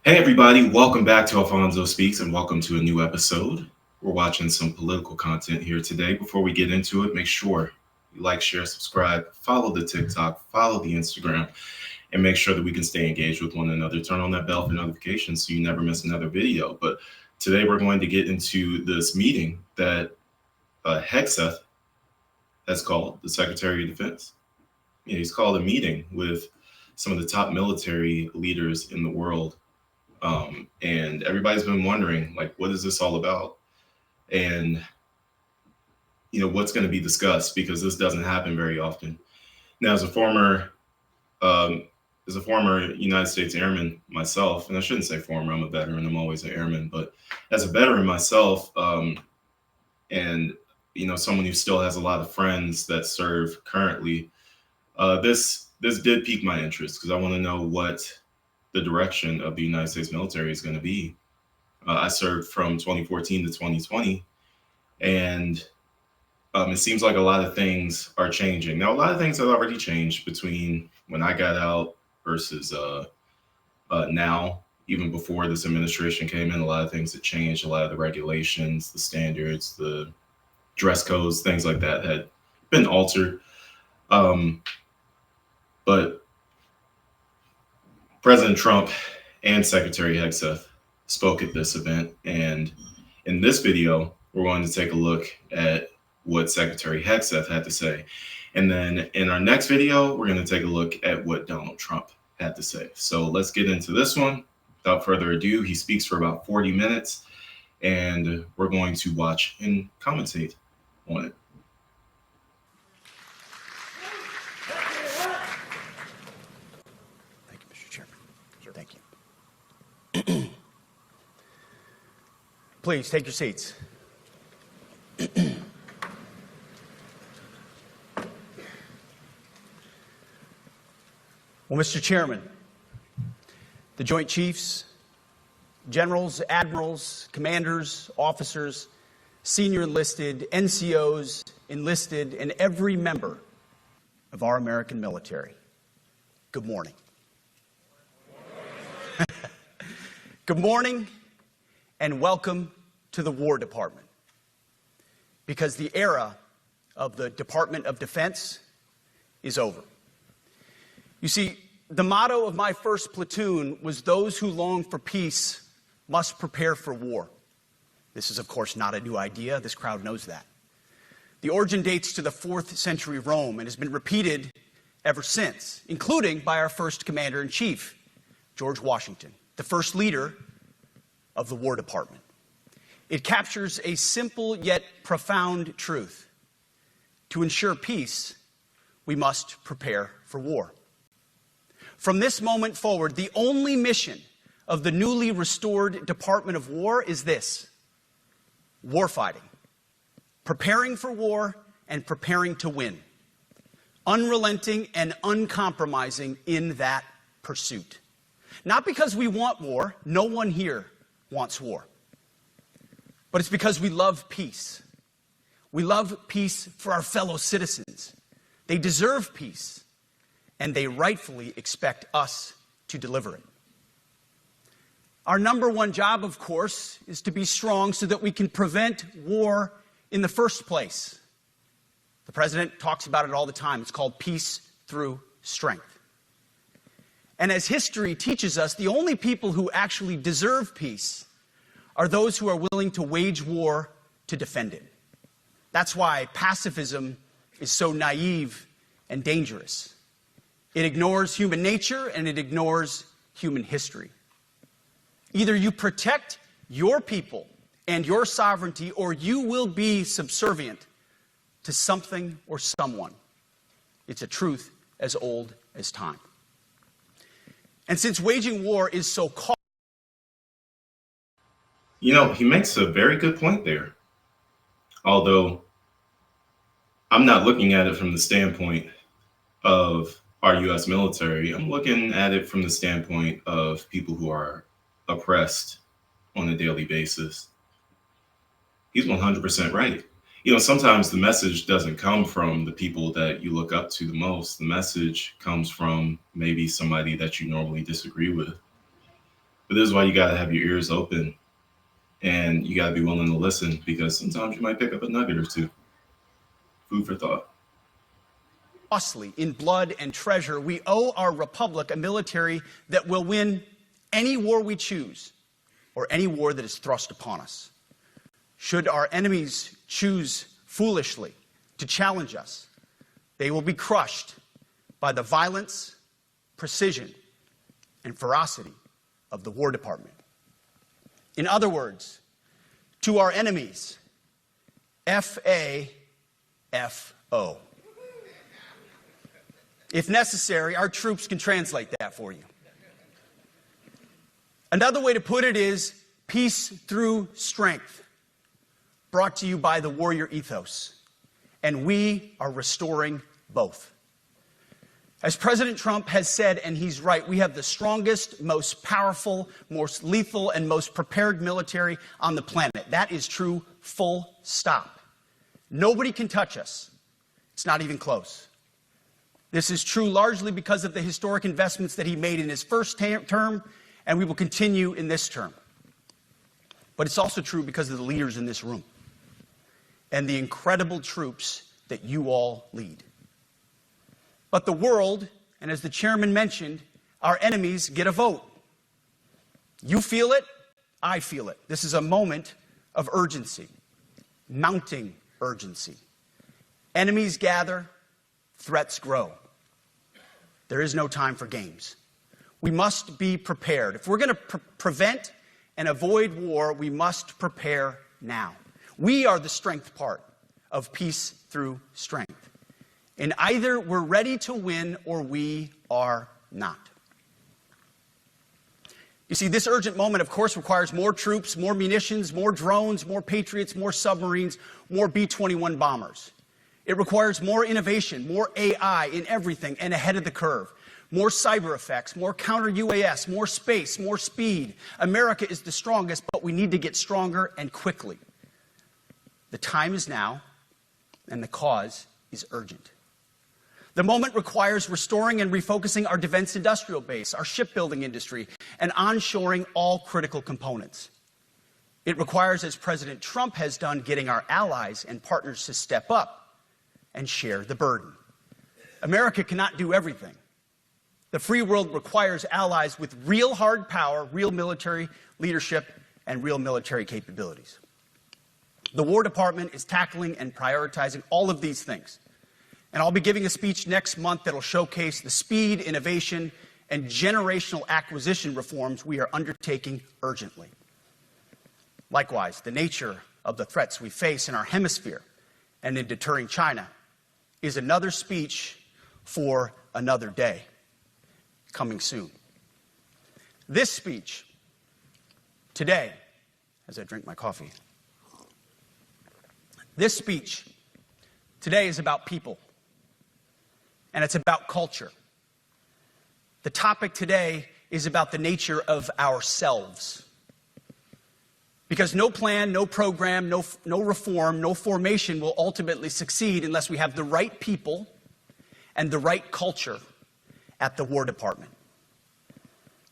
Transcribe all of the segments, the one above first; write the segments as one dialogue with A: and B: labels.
A: Hey, everybody, welcome back to Alfonso Speaks and welcome to a new episode. We're watching some political content here today. Before we get into it, make sure you like, share, subscribe, follow the TikTok, follow the Instagram, and make sure that we can stay engaged with one another. Turn on that bell for notifications so you never miss another video. But today we're going to get into this meeting that Hegseth has called, the Secretary of Defense. He's called a meeting with some of the top military leaders in the world. And everybody's been wondering, like, what is this all about? And, what's going to be discussed, because this doesn't happen very often. Now, um, as a former United States airman myself, and I shouldn't say former, I'm a veteran, I'm always an airman, but as a veteran myself, and, someone who still has a lot of friends that serve currently, this did pique my interest because I want to know what the direction of the United States military is going to be. I served from 2014 to 2020, and it seems like a lot of things are changing. Now, a lot of things have already changed between when I got out versus now. Even before this administration came in, a lot of things had changed. A lot of the regulations, the standards, the dress codes, things like that had been altered. But President Trump and Secretary Hegseth spoke at this event. And in this video, we're going to take a look at what Secretary Hegseth had to say. And then in our next video, we're going to take a look at what Donald Trump had to say. So let's get into this one. Without further ado, he speaks for about 40 minutes, and we're going to watch and commentate on it.
B: Thank you, Mr. Chairman. Sure. Thank you. Please take your seats. Well, Mr. Chairman, the Joint Chiefs, generals, admirals, commanders, officers, senior enlisted, NCOs, enlisted, and every member of our American military, good morning. Good morning and welcome to the War Department, because the era of the Department of Defense is over. You see, the motto of my first platoon was, "Those who long for peace must prepare for war." This is, of course, not a new idea. This crowd knows that. The origin dates to the 4th century Rome and has been repeated ever since, including by our first commander-in-chief, George Washington, the first leader of the War Department. It captures a simple yet profound truth. To ensure peace, we must prepare for war. From this moment forward, the only mission of the newly restored Department of War is this: warfighting, preparing for war and preparing to win, unrelenting and uncompromising in that pursuit. Not because we want war, no one here wants war, but it's because we love peace. We love peace for our fellow citizens. They deserve peace, and they rightfully expect us to deliver it. Our number one job, of course, is to be strong so that we can prevent war in the first place. The president talks about it all the time. It's called peace through strength. And as history teaches us, the only people who actually deserve peace are those who are willing to wage war to defend it. That's why pacifism is so naive and dangerous. It ignores human nature and it ignores human history. Either you protect your people and your sovereignty, or you will be subservient to something or someone. It's a truth as old as time. And since waging war is so costly,
A: He makes a very good point there. Although I'm not looking at it from the standpoint of our U.S. military. I'm looking at it from the standpoint of people who are oppressed on a daily basis. He's 100% right. Sometimes the message doesn't come from the people that you look up to the most. The message comes from maybe somebody that you normally disagree with. But this is why you got to have your ears open and you got to be willing to listen, because sometimes you might pick up a nugget or two. Food for thought.
B: Costly in blood and treasure, we owe our republic a military that will win any war we choose or any war that is thrust upon us. Should our enemies choose foolishly to challenge us, they will be crushed by the violence, precision, and ferocity of the War Department. In other words, to our enemies, F-A-F-O. If necessary, our troops can translate that for you. Another way to put it is peace through strength, brought to you by the warrior ethos. And we are restoring both. As President Trump has said, and he's right, we have the strongest, most powerful, most lethal, and most prepared military on the planet. That is true, full stop. Nobody can touch us. It's not even close. This is true largely because of the historic investments that he made in his first term, and we will continue in this term. But it's also true because of the leaders in this room and the incredible troops that you all lead. But the world, and as the chairman mentioned, our enemies get a vote. You feel it, I feel it. This is a moment of urgency, mounting urgency. Enemies gather, threats grow. There is no time for games. We must be prepared. If we're going to prevent and avoid war, we must prepare now. We are the strength part of peace through strength. And either we're ready to win or we are not. You see, this urgent moment, of course, requires more troops, more munitions, more drones, more Patriots, more submarines, more B-21 bombers. It requires more innovation, more AI in everything and ahead of the curve. More cyber effects, more counter-UAS, more space, more speed. America is the strongest, but we need to get stronger and quickly. The time is now, and the cause is urgent. The moment requires restoring and refocusing our defense industrial base, our shipbuilding industry, and onshoring all critical components. It requires, as President Trump has done, getting our allies and partners to step up and share the burden. America cannot do everything. The free world requires allies with real hard power, real military leadership, and real military capabilities. The War Department is tackling and prioritizing all of these things. And I'll be giving a speech next month that will showcase the speed, innovation, and generational acquisition reforms we are undertaking urgently. Likewise, the nature of the threats we face in our hemisphere and in deterring China is another speech for another day, coming soon. This speech today, as I drink my coffee, this speech today is about people. And it's about culture. The topic today is about the nature of ourselves. Because no plan, no program, no reform, no formation will ultimately succeed unless we have the right people and the right culture at the War Department.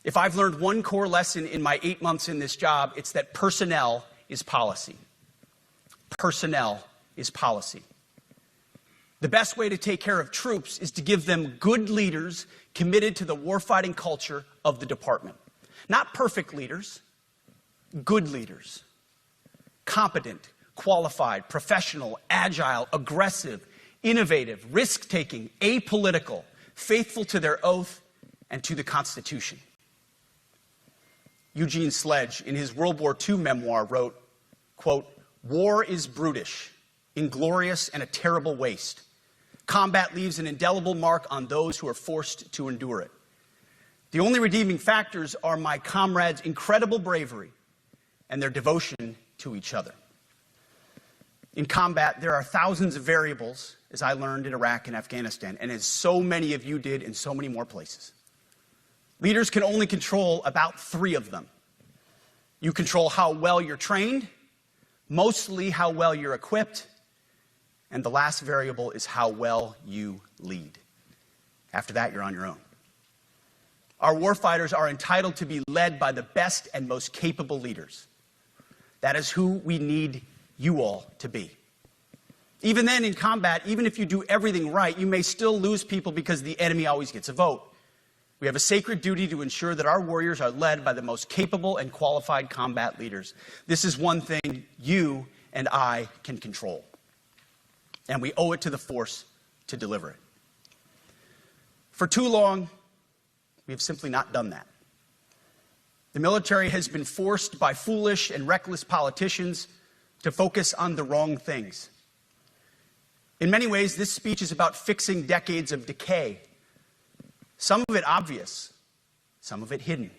B: If I've learned one core lesson in my 8 months in this job, it's that personnel is policy. Personnel is policy. The best way to take care of troops is to give them good leaders committed to the warfighting culture of the department. Not perfect leaders, good leaders. Competent, qualified, professional, agile, aggressive, innovative, risk-taking, apolitical, faithful to their oath and to the Constitution. Eugene Sledge, in his World War II memoir, wrote, quote, "War is brutish, inglorious, and a terrible waste. Combat leaves an indelible mark on those who are forced to endure it. The only redeeming factors are my comrades' incredible bravery and their devotion to each other." In combat, there are thousands of variables, as I learned in Iraq and Afghanistan, and as so many of you did in so many more places. Leaders can only control about 3 of them. You control how well you're trained, mostly how well you're equipped, and the last variable is how well you lead. After that, you're on your own. Our warfighters are entitled to be led by the best and most capable leaders. That is who we need you all to be. Even then, in combat, even if you do everything right, you may still lose people because the enemy always gets a vote. We have a sacred duty to ensure that our warriors are led by the most capable and qualified combat leaders. This is one thing you and I can control, and we owe it to the force to deliver it. For too long, we have simply not done that. The military has been forced by foolish and reckless politicians to focus on the wrong things. In many ways, this speech is about fixing decades of decay. Some of it obvious, some of it hidden.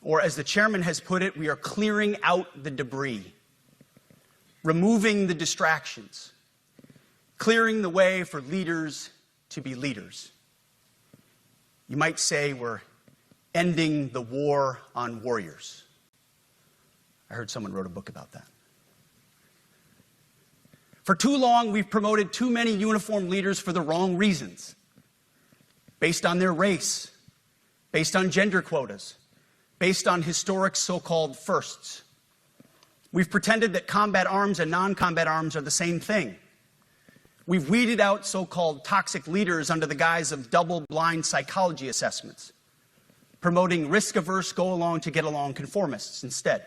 B: Or as the chairman has put it, we are clearing out the debris, removing the distractions, clearing the way for leaders to be leaders. You might say we're ending the war on warriors. I heard someone wrote a book about that. For too long, we've promoted too many uniformed leaders for the wrong reasons, based on their race, based on gender quotas, based on historic so-called firsts. We've pretended that combat arms and non-combat arms are the same thing. We've weeded out so-called toxic leaders under the guise of double-blind psychology assessments, promoting risk-averse, go-along-to-get-along conformists instead.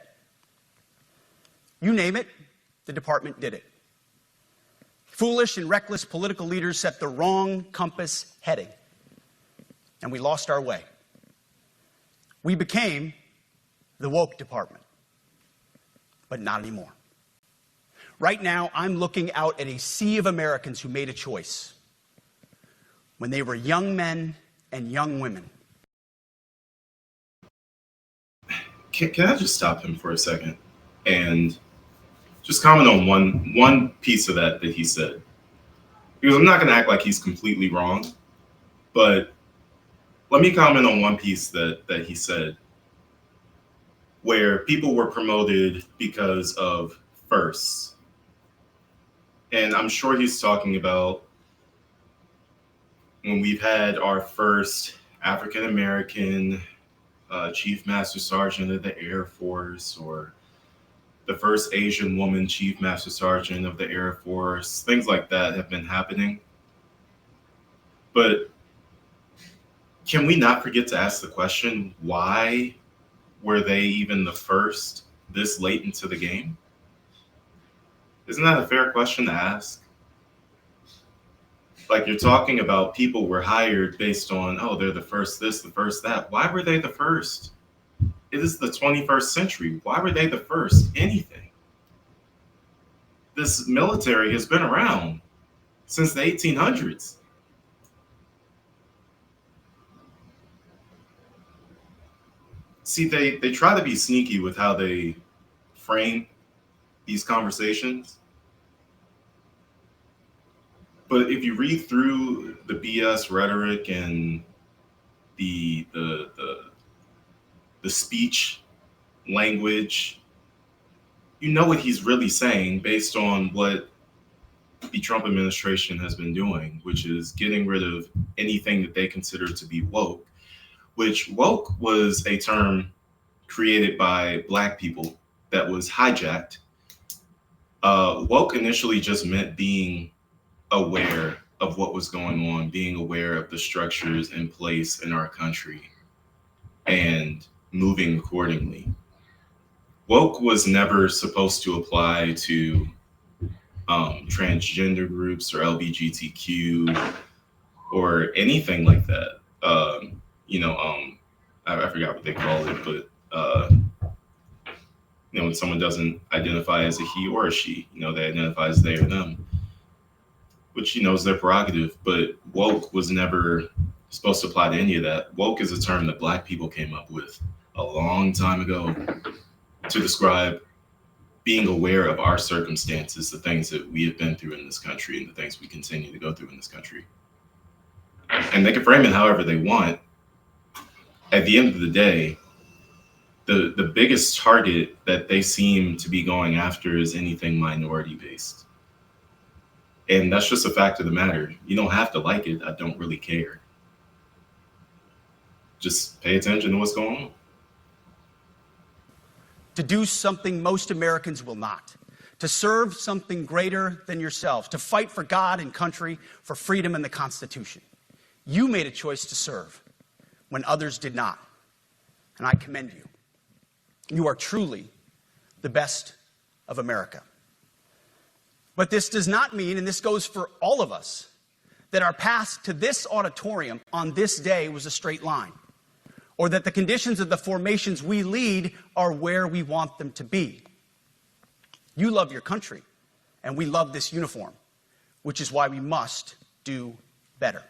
B: You name it, the department did it. Foolish and reckless political leaders set the wrong compass heading, and we lost our way. We became the woke department, but not anymore. Right now, I'm looking out at a sea of Americans who made a choice when they were young men and young women.
A: Can I just stop him for a second and just comment on one piece of that he said? Because I'm not going to act like he's completely wrong, but let me comment on one piece that he said, where people were promoted because of firsts. And I'm sure he's talking about when we've had our first African-American Chief Master Sergeant of the Air Force, or the first Asian woman Chief Master Sergeant of the Air Force. Things like that have been happening. But can we not forget to ask the question, why were they even the first this late into the game? Isn't that a fair question to ask? Like, you're talking about people were hired based on, oh, they're the first this, the first that. Why were they the first? It is the 21st century. Why were they the first anything? This military has been around since the 1800s. See, they try to be sneaky with how they frame these conversations. But if you read through the BS rhetoric and the speech language, you know what he's really saying based on what the Trump administration has been doing, which is getting rid of anything that they consider to be woke, which woke was a term created by Black people that was hijacked. Woke initially just meant being aware of what was going on, being aware of the structures in place in our country, and moving accordingly. Woke was never supposed to apply to transgender groups or LGBTQ or anything like that. I forgot what they call it, but when someone doesn't identify as a he or a she, they identify as they or them, which, is their prerogative. But woke was never supposed to apply to any of that. Woke is a term that Black people came up with a long time ago to describe being aware of our circumstances, the things that we have been through in this country and the things we continue to go through in this country. And they can frame it however they want. At the end of the day, the biggest target that they seem to be going after is anything minority based. And that's just a fact of the matter. You don't have to like it. I don't really care. just pay attention to what's going on.
B: To do something most Americans will not. To serve something greater than yourselves. To fight for God and country, for freedom and the Constitution. You made a choice to serve when others did not. And I commend you. You are truly the best of America. But this does not mean, and this goes for all of us, that our path to this auditorium on this day was a straight line, or that the conditions of the formations we lead are where we want them to be. You love your country, and we love this uniform, which is why we must do better.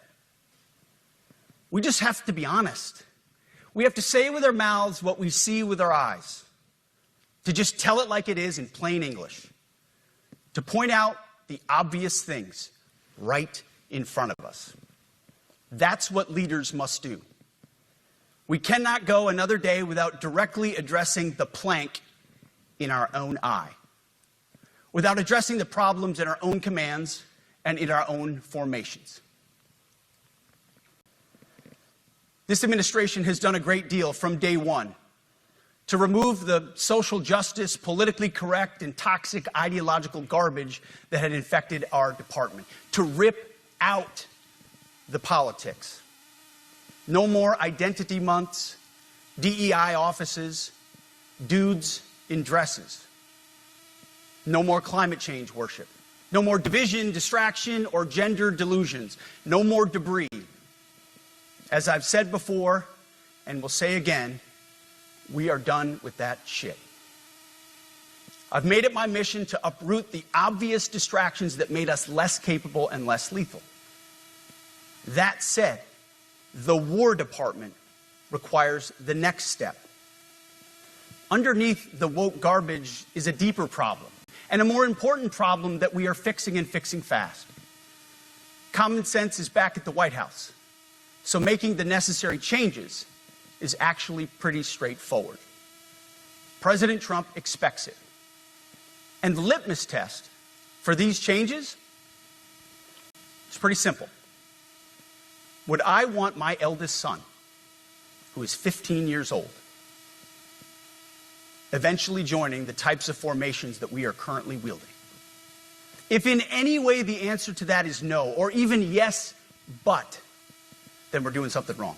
B: We just have to be honest. We have to say with our mouths what we see with our eyes. To just tell it like it is in plain English. To point out the obvious things right in front of us. That's what leaders must do. We cannot go another day without directly addressing the plank in our own eye, without addressing the problems in our own commands and in our own formations. This administration has done a great deal from day one to remove the social justice, politically correct, and toxic ideological garbage that had infected our department, to rip out the politics. No more identity months, DEI offices, dudes in dresses. No more climate change worship. No more division, distraction, or gender delusions. No more debris. As I've said before, and will say again, we are done with that shit. I've made it my mission to uproot the obvious distractions that made us less capable and less lethal. That said, the War Department requires the next step. Underneath the woke garbage is a deeper problem, and a more important problem that we are fixing and fixing fast. Common sense is back at the White House, so making the necessary changes is actually pretty straightforward. President Trump expects it. And the litmus test for these changes is pretty simple. Would I want my eldest son, who is 15 years old, eventually joining the types of formations that we are currently wielding? If in any way the answer to that is no, or even yes, but, then we're doing something wrong.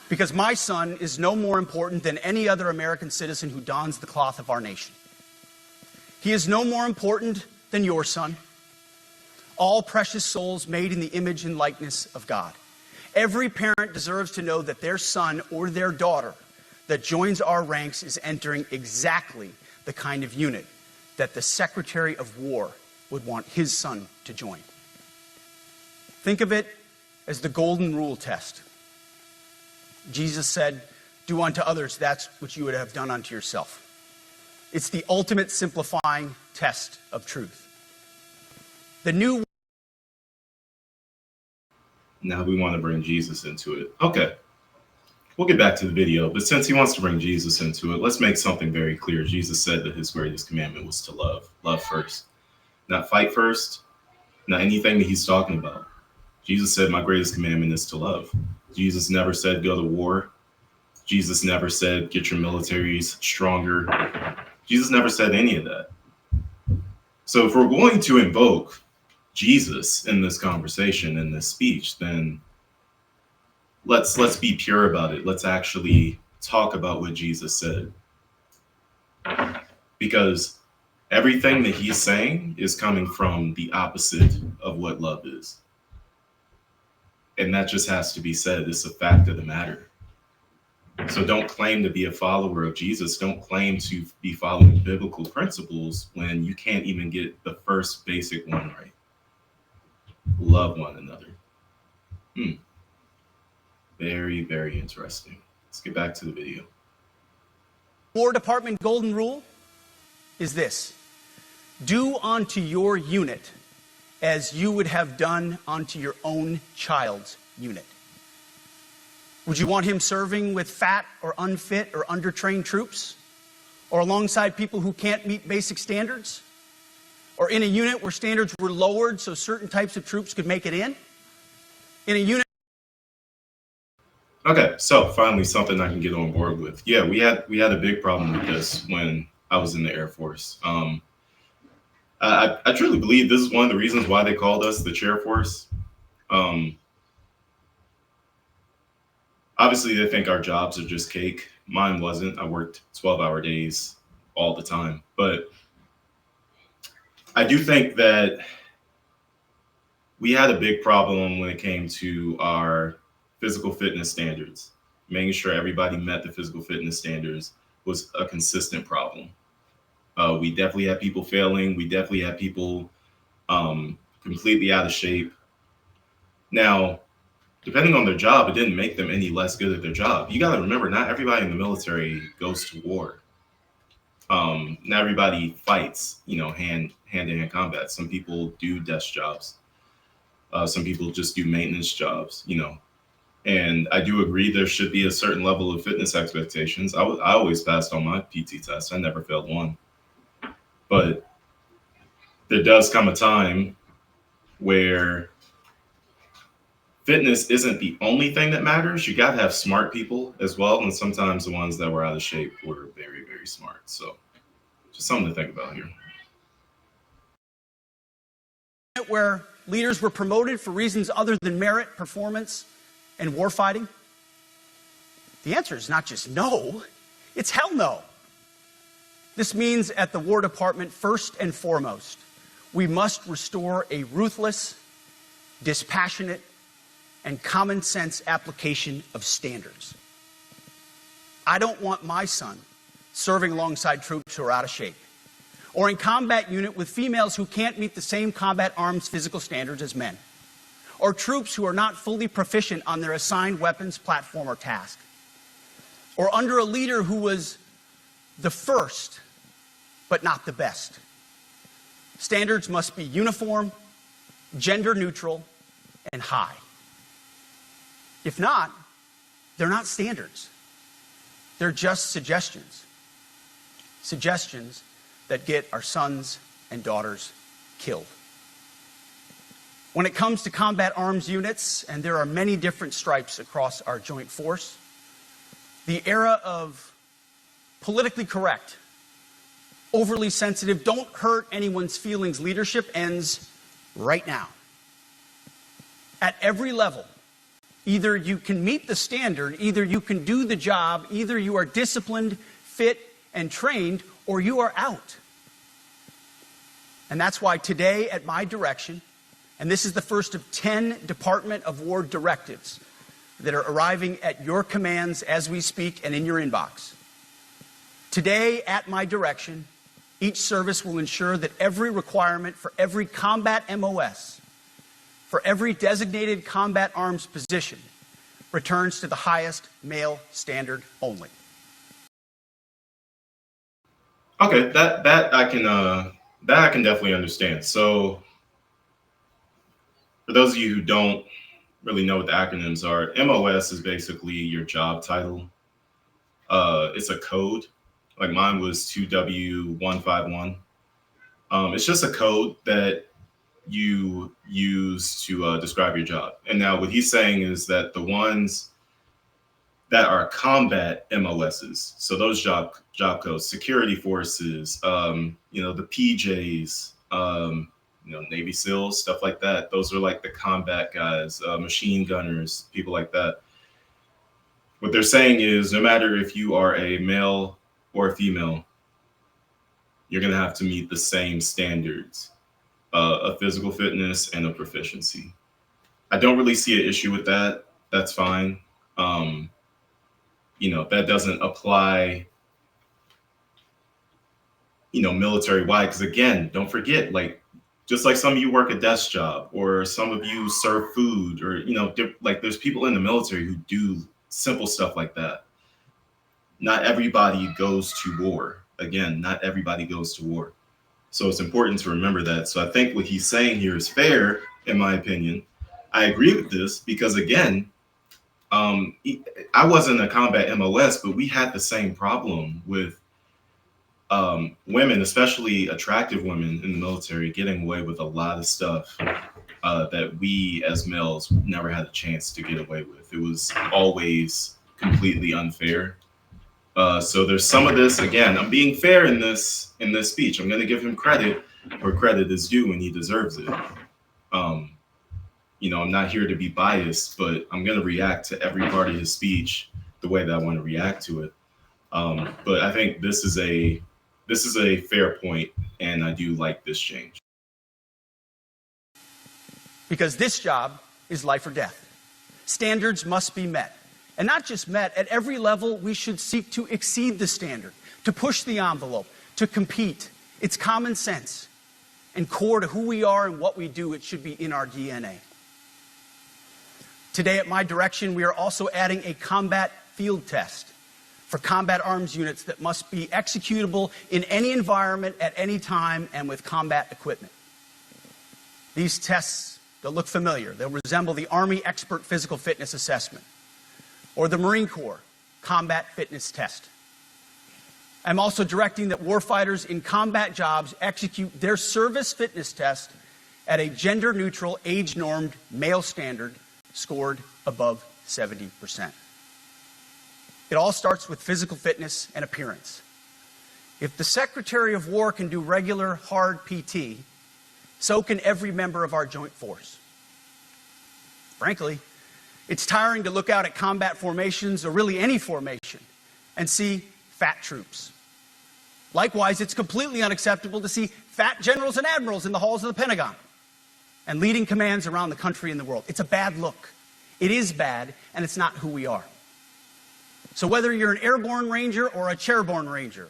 B: Because my son is no more important than any other American citizen who dons the cloth of our nation. He is no more important than your son. All precious souls made in the image and likeness of God. Every parent deserves to know that their son or their daughter that joins our ranks is entering exactly the kind of unit that the Secretary of War would want his son to join. Think of it as the golden rule test. Jesus said, "Do unto others that which you would have done unto yourself." It's the ultimate simplifying test of truth. The new...
A: Now we want to bring Jesus into it. Okay, we'll get back to the video, but since he wants to bring Jesus into it, let's make something very clear. Jesus said that his greatest commandment was to love. Love first. Not fight first, not anything that he's talking about. Jesus said, my greatest commandment is to love. Jesus never said go to war. Jesus never said get your militaries stronger. Jesus never said any of that. So if we're going to invoke Jesus in this conversation, in this speech, then let's be pure about it. Let's actually talk about what Jesus said. Because everything that he's saying is coming from the opposite of what love is. And that just has to be said. It's a fact of the matter. So don't claim to be a follower of Jesus. Don't claim to be following biblical principles when you can't even get the first basic one right. Love one another. Very, very interesting. Let's get back to the video.
B: War Department golden rule is this: do unto your unit as you would have done unto your own child's unit. Would you want him serving with fat or unfit or undertrained troops? Or alongside people who can't meet basic standards? Or in a unit where standards were lowered so certain types of troops could make it in? In a unit...
A: Okay, so finally something I can get on board with. Yeah, we had a big problem with this when I was in the Air Force. I truly believe this is one of the reasons why they called us the Chair Force. Um, Obviously, they think our jobs are just cake. Mine wasn't. I worked 12-hour days all the time. But I do think that we had a big problem when it came to our physical fitness standards. Making sure everybody met the physical fitness standards was a consistent problem. We definitely had people failing. We definitely had people completely out of shape. Now, depending on their job, it didn't make them any less good at their job. You got to remember, not everybody in the military goes to war. Not everybody fights, hand to hand combat. Some people do desk jobs. Some people just do maintenance jobs. And I do agree there should be a certain level of fitness expectations. I always passed on my PT test. I never failed one. But there does come a time where fitness isn't the only thing that matters. You got to have smart people as well. And sometimes the ones that were out of shape were very, very smart. So just something to think about here.
B: Where leaders were promoted for reasons other than merit, performance, and warfighting? The answer is not just no, it's hell no. This means at the War Department, first and foremost, we must restore a ruthless, dispassionate, and common sense application of standards. I don't want my son serving alongside troops who are out of shape, or in combat unit with females who can't meet the same combat arms physical standards as men, or troops who are not fully proficient on their assigned weapons, platform, or task, or under a leader who was the first, but not the best. Standards must be uniform, gender neutral, and high. If not, they're not standards. They're just suggestions. Suggestions that get our sons and daughters killed. When it comes to combat arms units, and there are many different stripes across our joint force, the era of politically correct, overly sensitive, don't hurt anyone's feelings leadership ends right now. At every level, either you can meet the standard, either you can do the job, either you are disciplined, fit, and trained, or you are out. And that's why today, at my direction, and this is the first of 10 Department of War directives that are arriving at your commands as we speak and in your inbox. Today, at my direction, each service will ensure that every requirement for every combat MOS, for every designated combat arms position, returns to the highest male standard only.
A: Okay, that I can definitely understand. So for those of you who don't really know what the acronyms are, MOS is basically your job title. It's a code. Like mine was 2W151. It's just a code that you use to describe your job. And now what he's saying is that the ones that are combat MOSs, so those job codes, security forces, the PJs, Navy SEALs, stuff like that. Those are like the combat guys, machine gunners, people like that. What they're saying is no matter if you are a male or a female, you're going to have to meet the same standards of physical fitness and of proficiency. I don't really see an issue with that. That's fine. That doesn't apply, military wide. Because again, don't forget, like, just like some of you work a desk job or some of you serve food or, like there's people in the military who do simple stuff like that. Not everybody goes to war. Again, not everybody goes to war. So it's important to remember that. So I think what he's saying here is fair, in my opinion. I agree with this because, again, I wasn't a combat MOS, but we had the same problem with women, especially attractive women in the military, getting away with a lot of stuff that we as males never had a chance to get away with. It was always completely unfair. So there's some of this. Again, I'm being fair in this speech. I'm going to give him credit where credit is due, and he deserves it. Um, I'm not here to be biased, but I'm going to react to every part of his speech the way that I want to react to it. But I think this is a fair point, and I do like this change.
B: Because this job is life or death. Standards must be met. And not just met, at every level we should seek to exceed the standard, to push the envelope, to compete. It's common sense. And core to who we are and what we do, it should be in our DNA. Today at my direction, we are also adding a combat field test for combat arms units that must be executable in any environment at any time and with combat equipment. These tests, they'll look familiar. They'll resemble the Army Expert Physical Fitness Assessment or the Marine Corps Combat Fitness Test. I'm also directing that warfighters in combat jobs execute their service fitness test at a gender-neutral, age-normed male standard scored above 70%. It all starts with physical fitness and appearance. If the Secretary of War can do regular, hard PT, so can every member of our joint force. Frankly, it's tiring to look out at combat formations, or really any formation, and see fat troops. Likewise, it's completely unacceptable to see fat generals and admirals in the halls of the Pentagon and leading commands around the country and the world. It's a bad look. It is bad, and it's not who we are. So whether you're an airborne ranger or a chairborne ranger,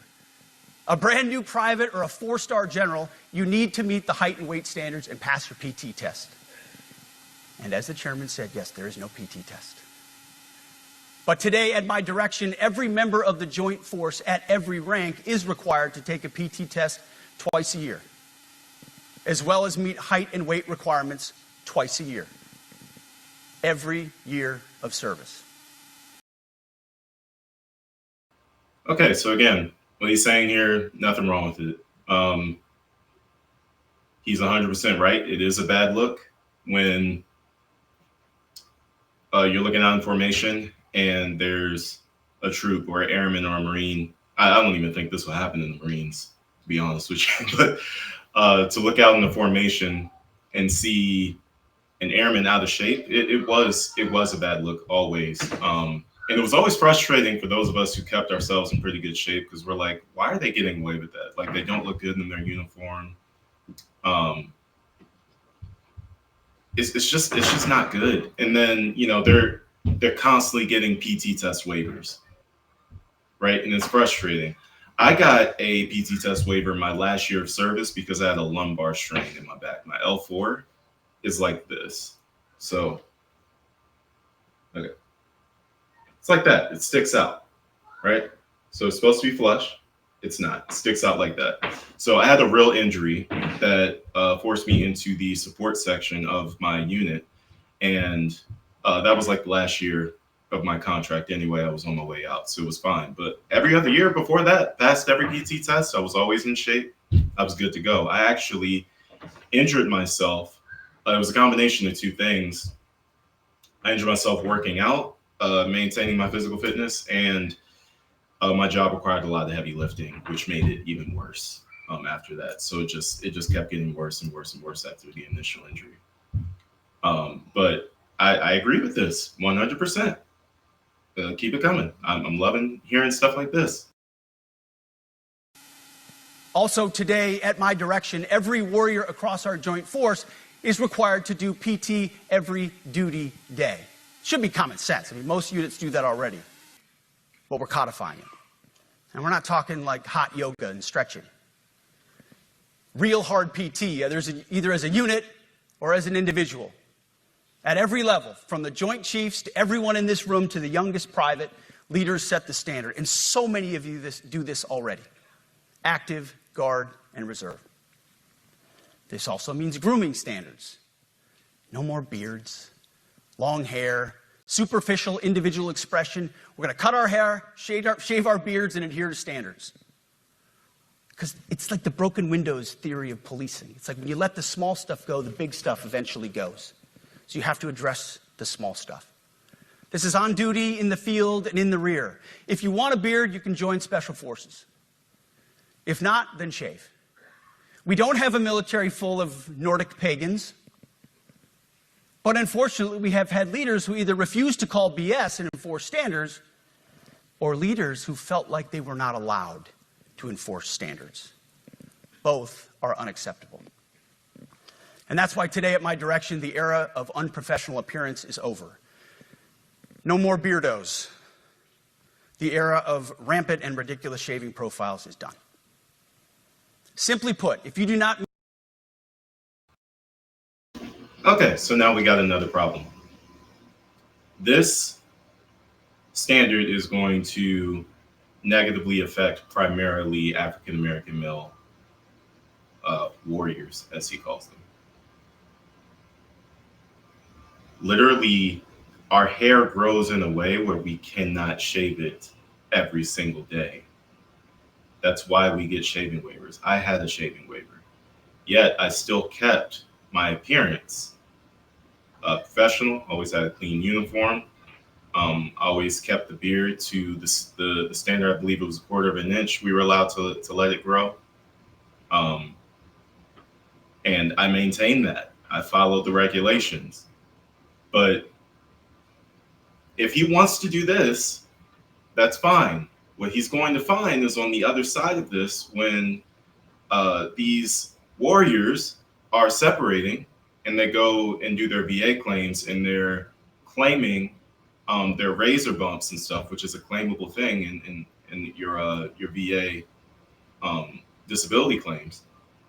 B: a brand new private or a 4-star general, you need to meet the height and weight standards and pass your PT test. And as the chairman said, yes, there is no PT test. But today, at my direction, every member of the joint force at every rank is required to take a PT test twice a year, as well as meet height and weight requirements twice a year, every year of service.
A: Okay, so again, what he's saying here, nothing wrong with it. He's 100% right. It is a bad look when you're looking out in formation and there's a troop or an airman or a Marine. I don't even think this will happen in the Marines, to be honest with you. But to look out in the formation and see an airman out of shape, it was a bad look always. And it was always frustrating for those of us who kept ourselves in pretty good shape, because we're like, why are they getting away with that? Like, they don't look good in their uniform. It's just not good. And then, they're constantly getting PT test waivers, right? And it's frustrating. I got a PT test waiver my last year of service because I had a lumbar strain in my back. My L4 is like this. So, okay. It's like that. It sticks out, right? So it's supposed to be flush. It's not. It sticks out like that. So I had a real injury that forced me into the support section of my unit. And that was like the last year of my contract anyway. I was on my way out, so it was fine. But every other year before that, passed every PT test. I was always in shape. I was good to go. I actually injured myself. It was a combination of two things. I injured myself working out, maintaining my physical fitness, and my job required a lot of heavy lifting, which made it even worse after that. So it just kept getting worse and worse and worse after the initial injury. But I agree with this 100%. Keep it coming. I'm loving hearing stuff like this.
B: Also today, at my direction, every warrior across our joint force is required to do PT every duty day. Should be common sense. I mean, most units do that already, but we're codifying it. And we're not talking like hot yoga and stretching. Real hard PT, either as a unit or as an individual. At every level, from the Joint Chiefs to everyone in this room to the youngest private, leaders set the standard. And so many of you do this already. Active, Guard, and Reserve. This also means grooming standards. No more beards, long hair, superficial individual expression. We're going to cut our hair, shave our beards, and adhere to standards. Because it's like the broken windows theory of policing. It's like when you let the small stuff go, the big stuff eventually goes. So you have to address the small stuff. This is on duty, in the field, and in the rear. If you want a beard, you can join Special Forces. If not, then shave. We don't have a military full of Nordic pagans. But unfortunately, we have had leaders who either refuse to call BS and enforce standards, or leaders who felt like they were not allowed to enforce standards. Both are unacceptable. And that's why today, at my direction, the era of unprofessional appearance is over. No more beardos. The era of rampant and ridiculous shaving profiles is done. Simply put, if you do not...
A: Okay, so now we got another problem. This standard is going to negatively affect primarily African-American male warriors, as he calls them. Literally, our hair grows in a way where we cannot shave it every single day. That's why we get shaving waivers. I had a shaving waiver, yet I still kept my appearance professional, always had a clean uniform. Always kept the beard to the standard. I believe it was 1/4 of an inch. We were allowed to let it grow. And I maintained that. I followed the regulations. But if he wants to do this, that's fine. What he's going to find is on the other side of this, when these warriors are separating and they go and do their VA claims and they're claiming their razor bumps and stuff, which is a claimable thing in your VA disability claims.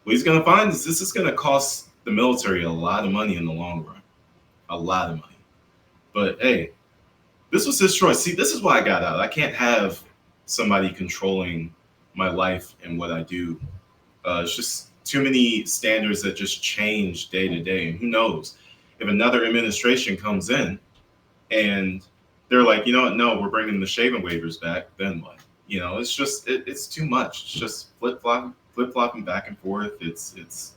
A: What he's going to find is this is going to cost the military a lot of money in the long run, a lot of money. But hey, this was his choice. See, this is why I got out. I can't have somebody controlling my life and what I do. It's just too many standards that just change day to day. And who knows, if another administration comes in and they're like, you know what, no, we're bringing the shaving waivers back, then what? You know, it's just, it's too much. It's just flip-flopping back and forth. It's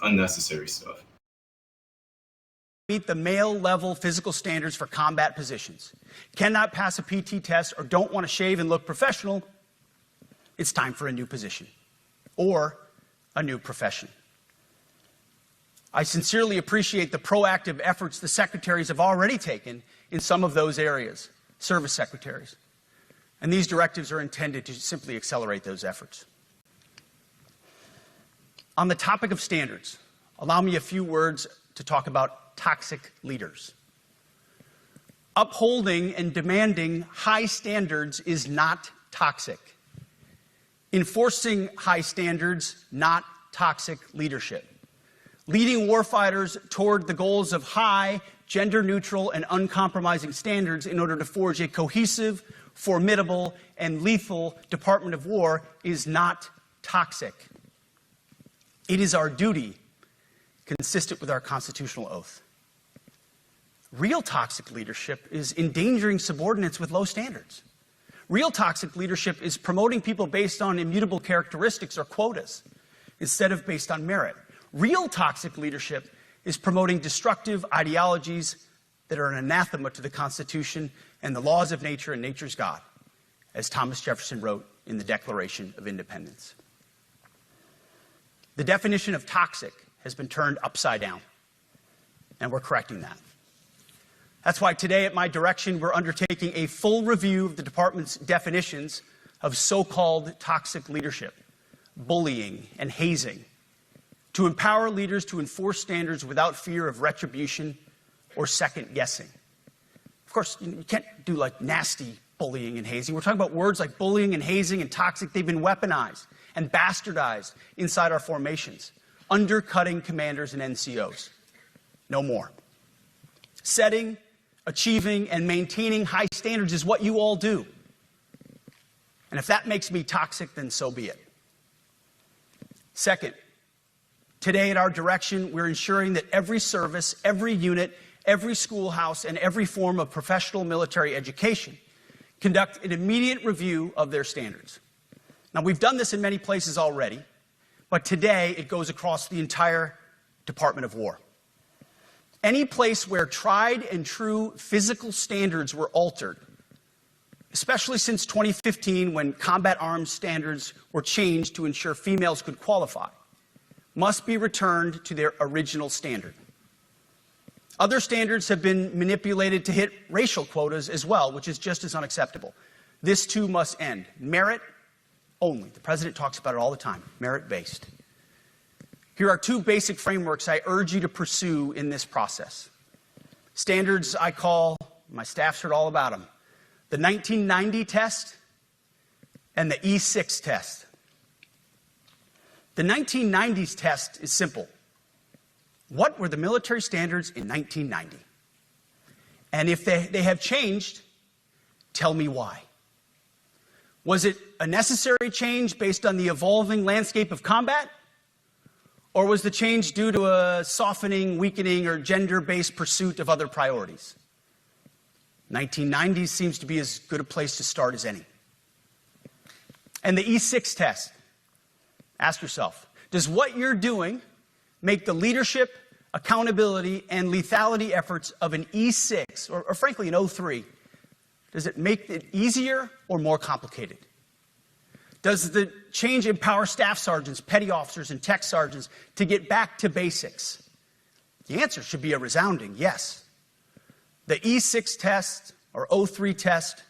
A: unnecessary stuff.
B: Meet the male-level physical standards for combat positions, cannot pass a PT test, or don't want to shave and look professional, it's time for a new position or a new profession. I sincerely appreciate the proactive efforts the secretaries have already taken in some of those areas, service secretaries. And these directives are intended to simply accelerate those efforts. On the topic of standards, allow me a few words to talk about toxic leaders. Upholding and demanding high standards is not toxic. Enforcing high standards, not toxic leadership. Leading warfighters toward the goals of high, gender-neutral, and uncompromising standards in order to forge a cohesive, formidable, and lethal Department of War is not toxic. It is our duty, consistent with our constitutional oath. Real toxic leadership is endangering subordinates with low standards. Real toxic leadership is promoting people based on immutable characteristics or quotas instead of based on merit. Real toxic leadership is promoting destructive ideologies that are an anathema to the Constitution and the laws of nature and nature's God, as Thomas Jefferson wrote in the Declaration of Independence. The definition of toxic has been turned upside down, and we're correcting that. That's why today, at my direction, we're undertaking a full review of the department's definitions of so-called toxic leadership, bullying, and hazing, to empower leaders to enforce standards without fear of retribution or second guessing. Of course, you can't do like nasty bullying and hazing. We're talking about words like bullying and hazing and toxic. They've been weaponized and bastardized inside our formations, undercutting commanders and NCOs. No more. Setting, achieving, and maintaining high standards is what you all do. And if that makes me toxic, then so be it. Second, today at our direction, we're ensuring that every service, every unit, every schoolhouse, and every form of professional military education conduct an immediate review of their standards. Now, we've done this in many places already, but today it goes across the entire Department of War. Any place where tried and true physical standards were altered, especially since 2015 when combat arms standards were changed to ensure females could qualify, must be returned to their original standard. Other standards have been manipulated to hit racial quotas as well, which is just as unacceptable. This too must end. Merit only. The president talks about it all the time, merit-based. Here are two basic frameworks I urge you to pursue in this process. Standards I call, my staff's heard all about them, the 1990 test and the E6 test. The 1990s test is simple. What were the military standards in 1990? And if they have changed, tell me why. Was it a necessary change based on the evolving landscape of combat? Or was the change due to a softening, weakening, or gender-based pursuit of other priorities? 1990s seems to be as good a place to start as any. And the E6 test. Ask yourself, does what you're doing make the leadership, accountability, and lethality efforts of an E6, or frankly an O3, does it make it easier or more complicated? Does the change empower staff sergeants, petty officers, and tech sergeants to get back to basics? The answer should be a resounding yes. The E6 test, or O3 test,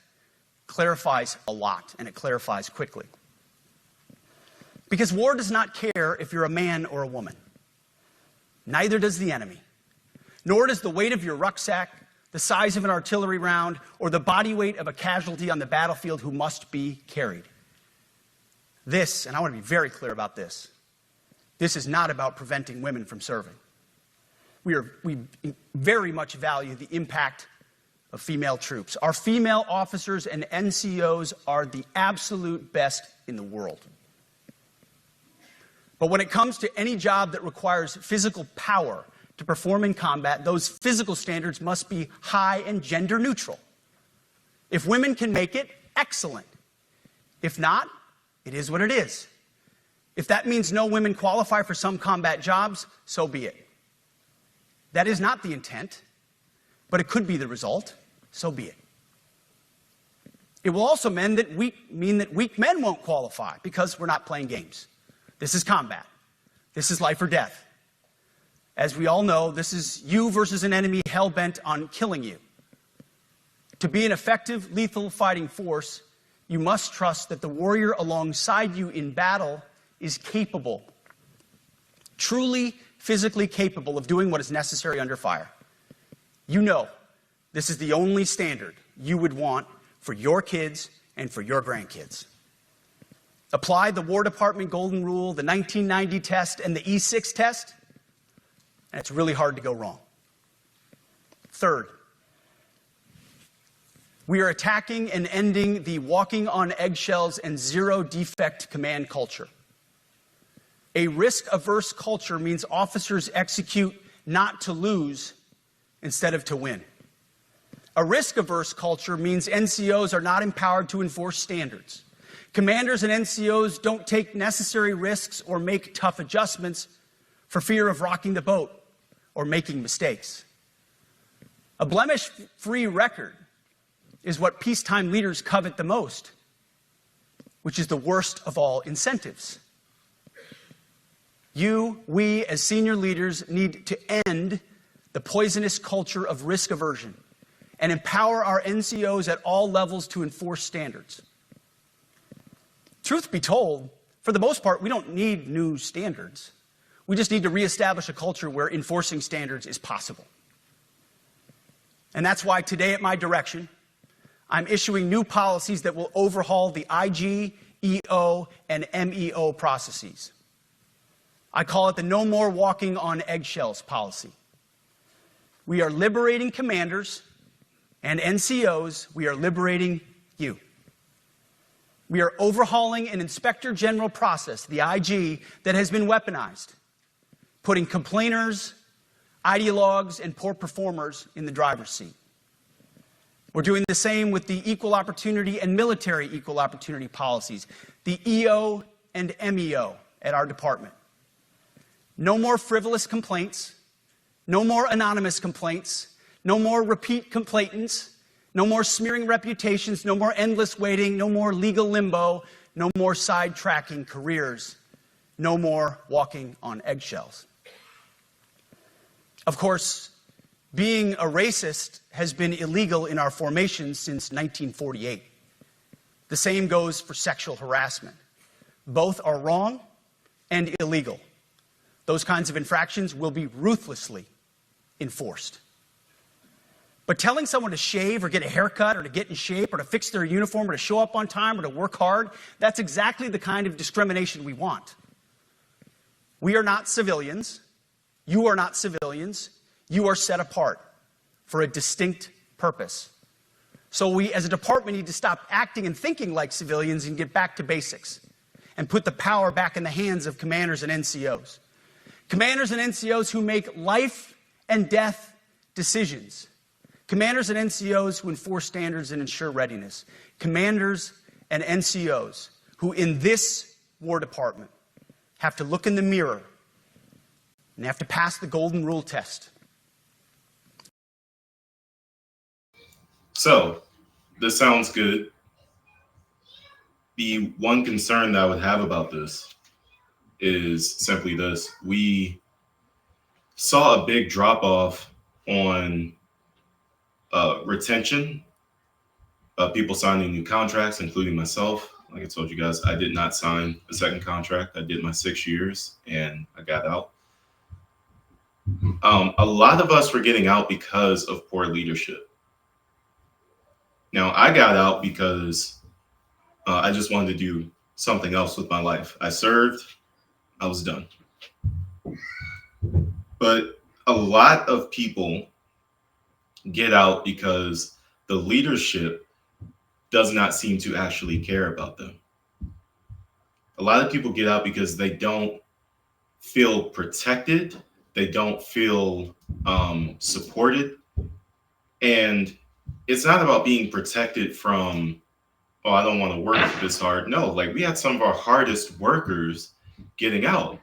B: clarifies a lot, and it clarifies quickly. Because war does not care if you're a man or a woman. Neither does the enemy. Nor does the weight of your rucksack, the size of an artillery round, or the body weight of a casualty on the battlefield who must be carried. This, and I want to be very clear about this, this is not about preventing women from serving. We very much value the impact of female troops. Our female officers and NCOs are the absolute best in the world. But when it comes to any job that requires physical power to perform in combat, those physical standards must be high and gender neutral. If women can make it, excellent. If not, it is what it is. If that means no women qualify for some combat jobs, so be it. That is not the intent, but it could be the result, so be it. It will also mean that weak men won't qualify because we're not playing games. This is combat. This is life or death. As we all know, this is you versus an enemy hell-bent on killing you. To be an effective, lethal fighting force, you must trust that the warrior alongside you in battle is capable, truly physically capable of doing what is necessary under fire. You know this is the only standard you would want for your kids and for your grandkids. Apply the War Department Golden Rule, the 1990 test, and the E6 test, and it's really hard to go wrong. Third, we are attacking and ending the walking on eggshells and zero-defect command culture. A risk-averse culture means officers execute not to lose instead of to win. A risk-averse culture means NCOs are not empowered to enforce standards. Commanders and NCOs don't take necessary risks or make tough adjustments for fear of rocking the boat or making mistakes. A blemish-free record is what peacetime leaders covet the most, which is the worst of all incentives. We, as senior leaders, need to end the poisonous culture of risk aversion and empower our NCOs at all levels to enforce standards. Truth be told, for the most part, we don't need new standards. We just need to reestablish a culture where enforcing standards is possible. And that's why today, at my direction, I'm issuing new policies that will overhaul the IG, EO, and MEO processes. I call it the No More Walking on Eggshells policy. We are liberating commanders and NCOs. We are liberating you. We are overhauling an Inspector General process, the IG, that has been weaponized, putting complainers, ideologues, and poor performers in the driver's seat. We're doing the same with the equal opportunity and military equal opportunity policies, the EO and MEO at our department. No more frivolous complaints, no more anonymous complaints, no more repeat complainants, no more smearing reputations, no more endless waiting, no more legal limbo, no more sidetracking careers, no more walking on eggshells. Of course, being a racist has been illegal in our formations since 1948. The same goes for sexual harassment. Both are wrong and illegal. Those kinds of infractions will be ruthlessly enforced. But telling someone to shave or get a haircut or to get in shape or to fix their uniform or to show up on time or to work hard, that's exactly the kind of discrimination we want. We are not civilians. You are not civilians. You are set apart for a distinct purpose. So we, as a department, need to stop acting and thinking like civilians and get back to basics and put the power back in the hands of commanders and NCOs. Commanders and NCOs who make life and death decisions. Commanders and NCOs who enforce standards and ensure readiness. Commanders and NCOs who, in this War Department, have to look in the mirror and they have to pass the golden rule test.
A: So, this sounds good. The one concern that I would have about this is simply this. We saw a big drop off on retention of people signing new contracts, including myself. Like I told you guys, I did not sign a second contract. I did my 6 years and I got out. A lot of us were getting out because of poor leadership. Now, I got out because I just wanted to do something else with my life. I served, I was done. But a lot of people get out because the leadership does not seem to actually care about them. A lot of people get out because they don't feel protected, they don't feel supported. And it's not about being protected from, oh, I don't want to work this hard. No, like we had some of our hardest workers getting out.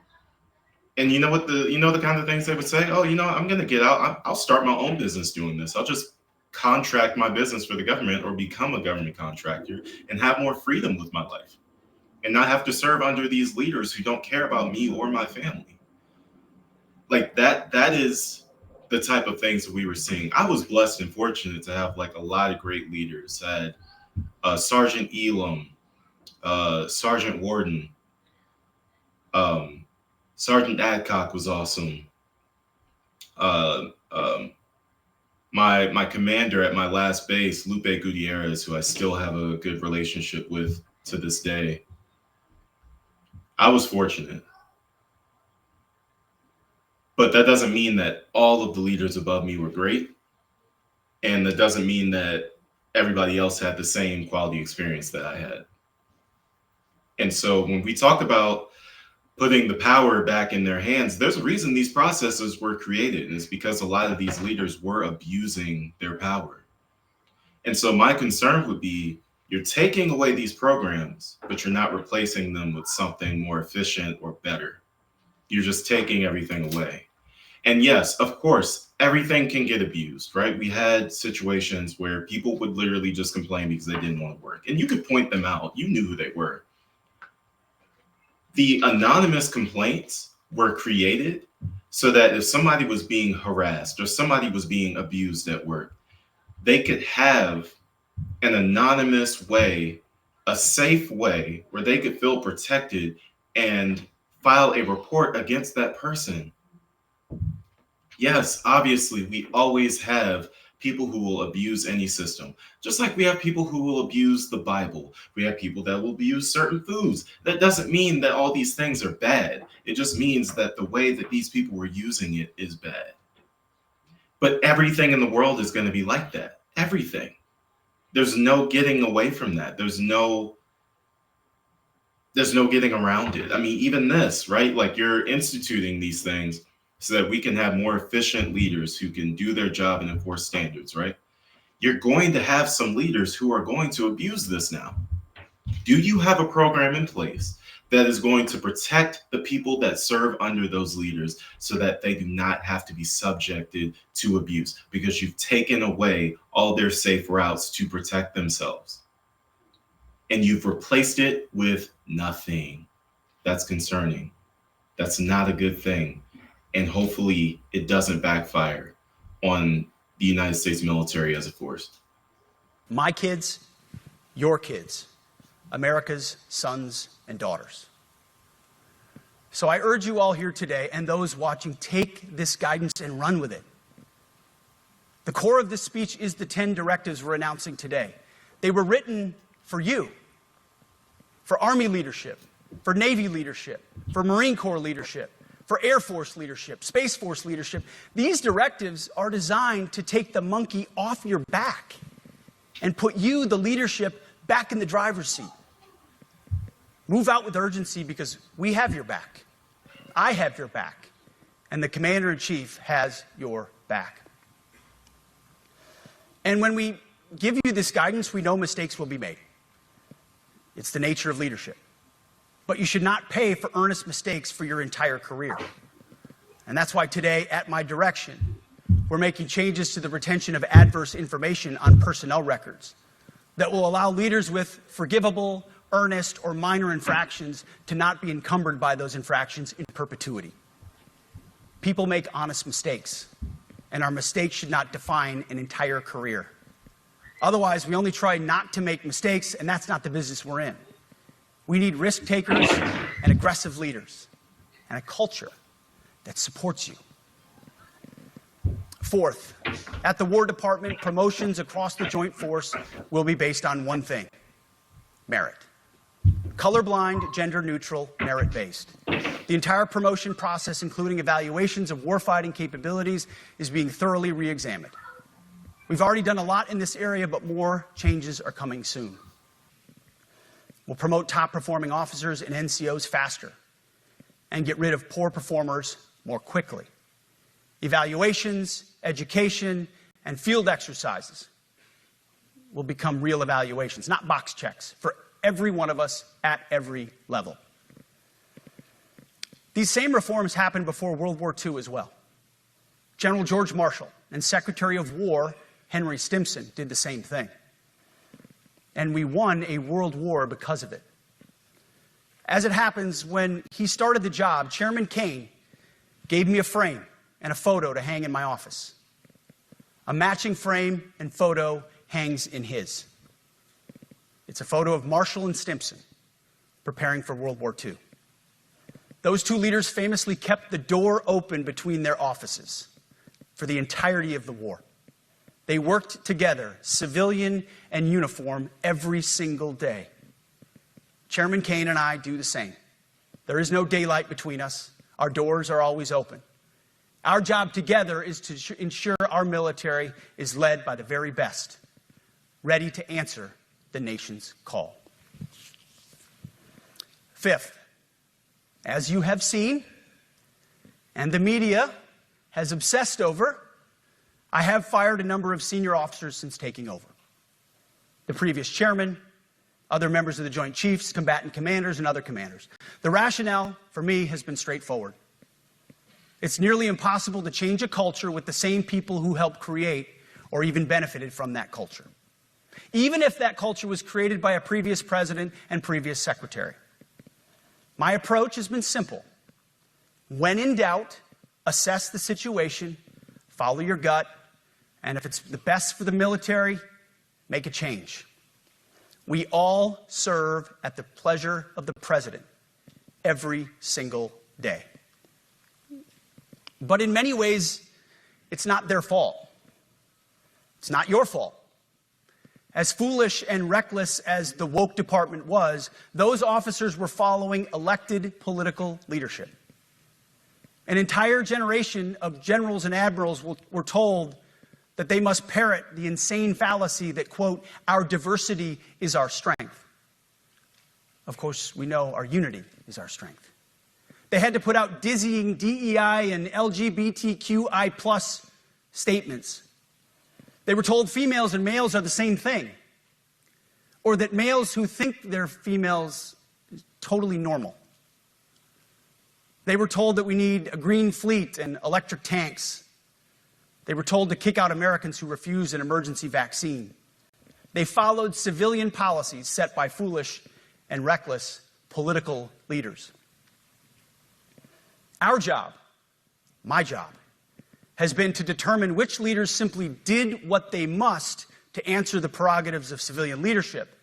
A: And you know what the kind of things they would say? Oh, I'm going to get out. I'll start my own business doing this. I'll just contract my business for the government or become a government contractor and have more freedom with my life and not have to serve under these leaders who don't care about me or my family. Like that is the type of things that we were seeing. I was blessed and fortunate to have like a lot of great leaders. I had Sergeant Elam, Sergeant Warden, Sergeant Adcock was awesome. My commander at my last base, Lupe Gutierrez, who I still have a good relationship with to this day. I was fortunate. But that doesn't mean that all of the leaders above me were great. And that doesn't mean that everybody else had the same quality experience that I had. And so when we talk about putting the power back in their hands, there's a reason these processes were created. And it's because a lot of these leaders were abusing their power. And so my concern would be, you're taking away these programs, but you're not replacing them with something more efficient or better. You're just taking everything away. And yes, of course, everything can get abused, right? We had situations where people would literally just complain because they didn't want to work. And you could point them out. You knew who they were. The anonymous complaints were created so that if somebody was being harassed or somebody was being abused at work, they could have an anonymous way, a safe way where they could feel protected and file a report against that person. Yes, obviously, we always have people who will abuse any system. Just like we have people who will abuse the Bible. We have people that will abuse certain foods. That doesn't mean that all these things are bad. It just means that the way that these people were using it is bad. But everything in the world is going to be like that. Everything. There's no getting away from that. There's no getting around it. I mean, even this, right? Like you're instituting these things so that we can have more efficient leaders who can do their job and enforce standards, right? You're going to have some leaders who are going to abuse this now. Do you have a program in place that is going to protect the people that serve under those leaders so that they do not have to be subjected to abuse because you've taken away all their safe routes to protect themselves? And you've replaced it with nothing. That's concerning. That's not a good thing. And hopefully it doesn't backfire on the United States military as a force.
B: My kids, your kids, America's sons and daughters. So I urge you all here today and those watching, take this guidance and run with it. The core of this speech is the 10 directives we're announcing today. They were written for you, for Army leadership, for Navy leadership, for Marine Corps leadership, for Air Force leadership, Space Force leadership. These directives are designed to take the monkey off your back and put you, the leadership, back in the driver's seat. Move out with urgency because we have your back. I have your back. And the Commander-in-Chief has your back. And when we give you this guidance, we know mistakes will be made. It's the nature of leadership. But you should not pay for earnest mistakes for your entire career. And that's why today, at my direction, we're making changes to the retention of adverse information on personnel records that will allow leaders with forgivable, earnest, or minor infractions to not be encumbered by those infractions in perpetuity. People make honest mistakes, and our mistakes should not define an entire career. Otherwise, we only try not to make mistakes, and that's not the business we're in. We need risk takers and aggressive leaders, and a culture that supports you. Fourth, at the War Department, promotions across the Joint Force will be based on one thing: merit. Colorblind, gender-neutral, merit-based. The entire promotion process, including evaluations of warfighting capabilities, is being thoroughly re-examined. We've already done a lot in this area, but more changes are coming soon. We'll promote top-performing officers and NCOs faster and get rid of poor performers more quickly. Evaluations, education, and field exercises will become real evaluations, not box checks, for every one of us at every level. These same reforms happened before World War II as well. General George Marshall and Secretary of War Henry Stimson did the same thing. And we won a world war because of it. As it happens, when he started the job, Chairman Kane gave me a frame and a photo to hang in my office. A matching frame and photo hangs in his. It's a photo of Marshall and Stimson preparing for World War II. Those two leaders famously kept the door open between their offices for the entirety of the war. They worked together, civilian and uniform, every single day. Chairman Kane and I do the same. There is no daylight between us. Our doors are always open. Our job together is to ensure our military is led by the very best, ready to answer the nation's call. Fifth, as you have seen, and the media has obsessed over, I have fired a number of senior officers since taking over. The previous chairman, other members of the Joint Chiefs, combatant commanders, and other commanders. The rationale for me has been straightforward. It's nearly impossible to change a culture with the same people who helped create or even benefited from that culture, even if that culture was created by a previous president and previous secretary. My approach has been simple. When in doubt, assess the situation, follow your gut, and if it's the best for the military, make a change. We all serve at the pleasure of the president every single day. But in many ways, it's not their fault. It's not your fault. As foolish and reckless as the woke department was, those officers were following elected political leadership. An entire generation of generals and admirals were told that they must parrot the insane fallacy that, quote, our diversity is our strength. Of course, we know our unity is our strength. They had to put out dizzying DEI and LGBTQI+ statements. They were told females and males are the same thing, or that males who think they're females is totally normal. They were told that we need a green fleet and electric tanks. They were told to kick out Americans who refuse an emergency vaccine. They followed civilian policies set by foolish and reckless political leaders. Our job, my job, has been to determine which leaders simply did what they must to answer the prerogatives of civilian leadership,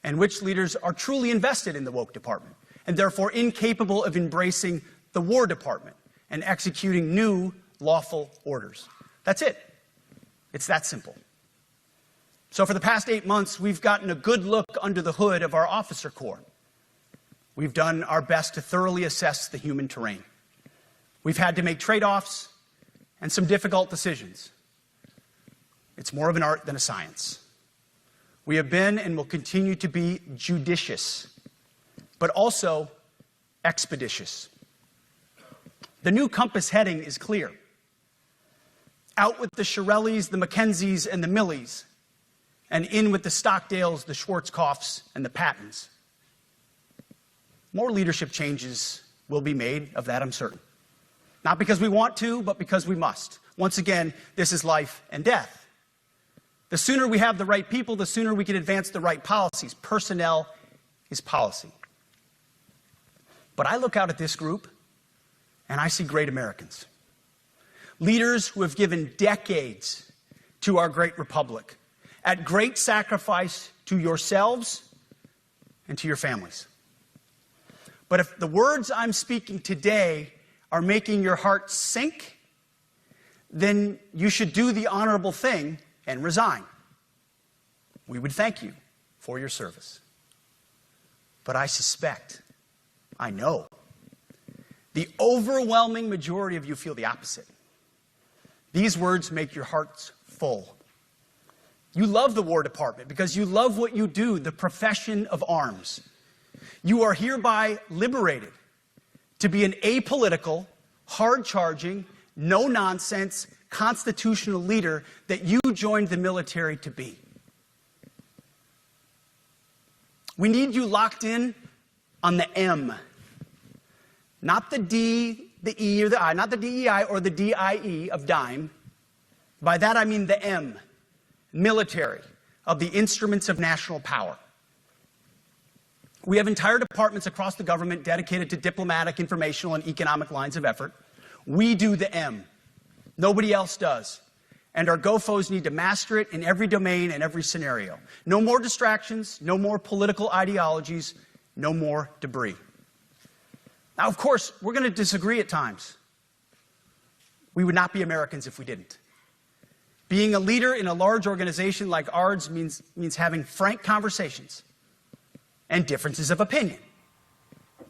B: and which leaders are truly invested in the woke department, and therefore incapable of embracing the War Department and executing new lawful orders. That's it. It's that simple. So for the past 8 months, we've gotten a good look under the hood of our officer corps. We've done our best to thoroughly assess the human terrain. We've had to make trade-offs and some difficult decisions. It's more of an art than a science. We have been and will continue to be judicious, but also expeditious. The new compass heading is clear. Out with the Shirellis, the Mackenzies, and the Millies, and in with the Stockdales, the Schwarzkopfs, and the Pattons. More leadership changes will be made, of that I'm certain. Not because we want to, but because we must. Once again, this is life and death. The sooner we have the right people, the sooner we can advance the right policies. Personnel is policy. But I look out at this group, and I see great Americans. Leaders who have given decades to our great republic, at great sacrifice to yourselves and to your families. But if the words I'm speaking today are making your heart sink, then you should do the honorable thing and resign. We would thank you for your service. But I suspect, I know, the overwhelming majority of you feel the opposite. These words make your hearts full. You love the War Department because you love what you do, the profession of arms. You are hereby liberated to be an apolitical, hard-charging, no-nonsense, constitutional leader that you joined the military to be. We need you locked in on the M, not the D, the E, or the I, not the DEI or the DIE of dime. By that I mean the M, military, of the instruments of national power. We have entire departments across the government dedicated to diplomatic, informational, and economic lines of effort. We do the M. Nobody else does. And our GOFOs need to master it in every domain and every scenario. No more distractions, no more political ideologies, no more debris. Now, of course, we're going to disagree at times. We would not be Americans if we didn't. Being a leader in a large organization like ours means having frank conversations and differences of opinion.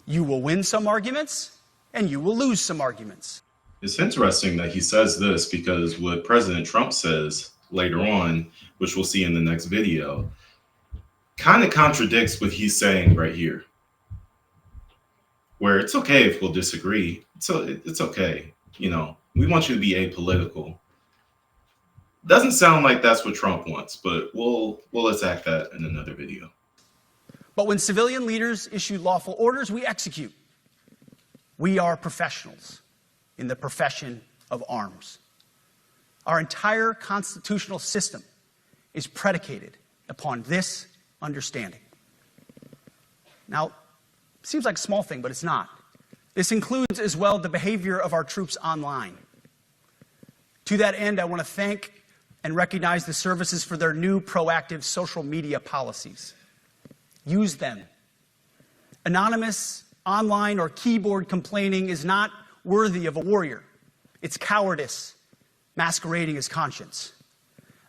B: You will win some arguments, and you will lose some arguments.
A: It's interesting that he says this because what President Trump says later on, which we'll see in the next video, kind of contradicts what he's saying right here. Where it's okay if we'll disagree. It's okay. You know, we want you to be apolitical. Doesn't sound like that's what Trump wants, but we'll attack that in another video.
B: But when civilian leaders issue lawful orders, we execute. We are professionals in the profession of arms. Our entire constitutional system is predicated upon this understanding. Now, it seems like a small thing, but it's not. This includes as well the behavior of our troops online. To that end, I want to thank and recognize the services for their new proactive social media policies. Use them. Anonymous, online, or keyboard complaining is not worthy of a warrior. It's cowardice masquerading as conscience.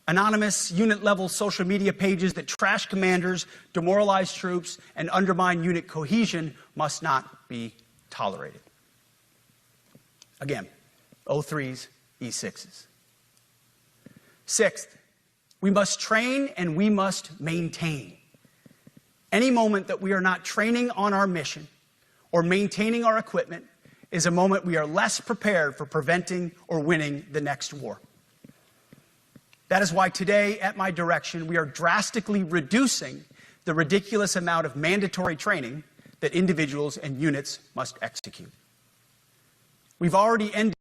B: Anonymous, unit-level social media pages that trash commanders, demoralize troops, and undermine unit cohesion must not be tolerated. Again, O3s, E6s. Sixth, we must train and we must maintain. Any moment that we are not training on our mission or maintaining our equipment is a moment we are less prepared for preventing or winning the next war. That is why today, at my direction, we are drastically reducing the ridiculous amount of mandatory training that individuals and units must execute. We've already ended.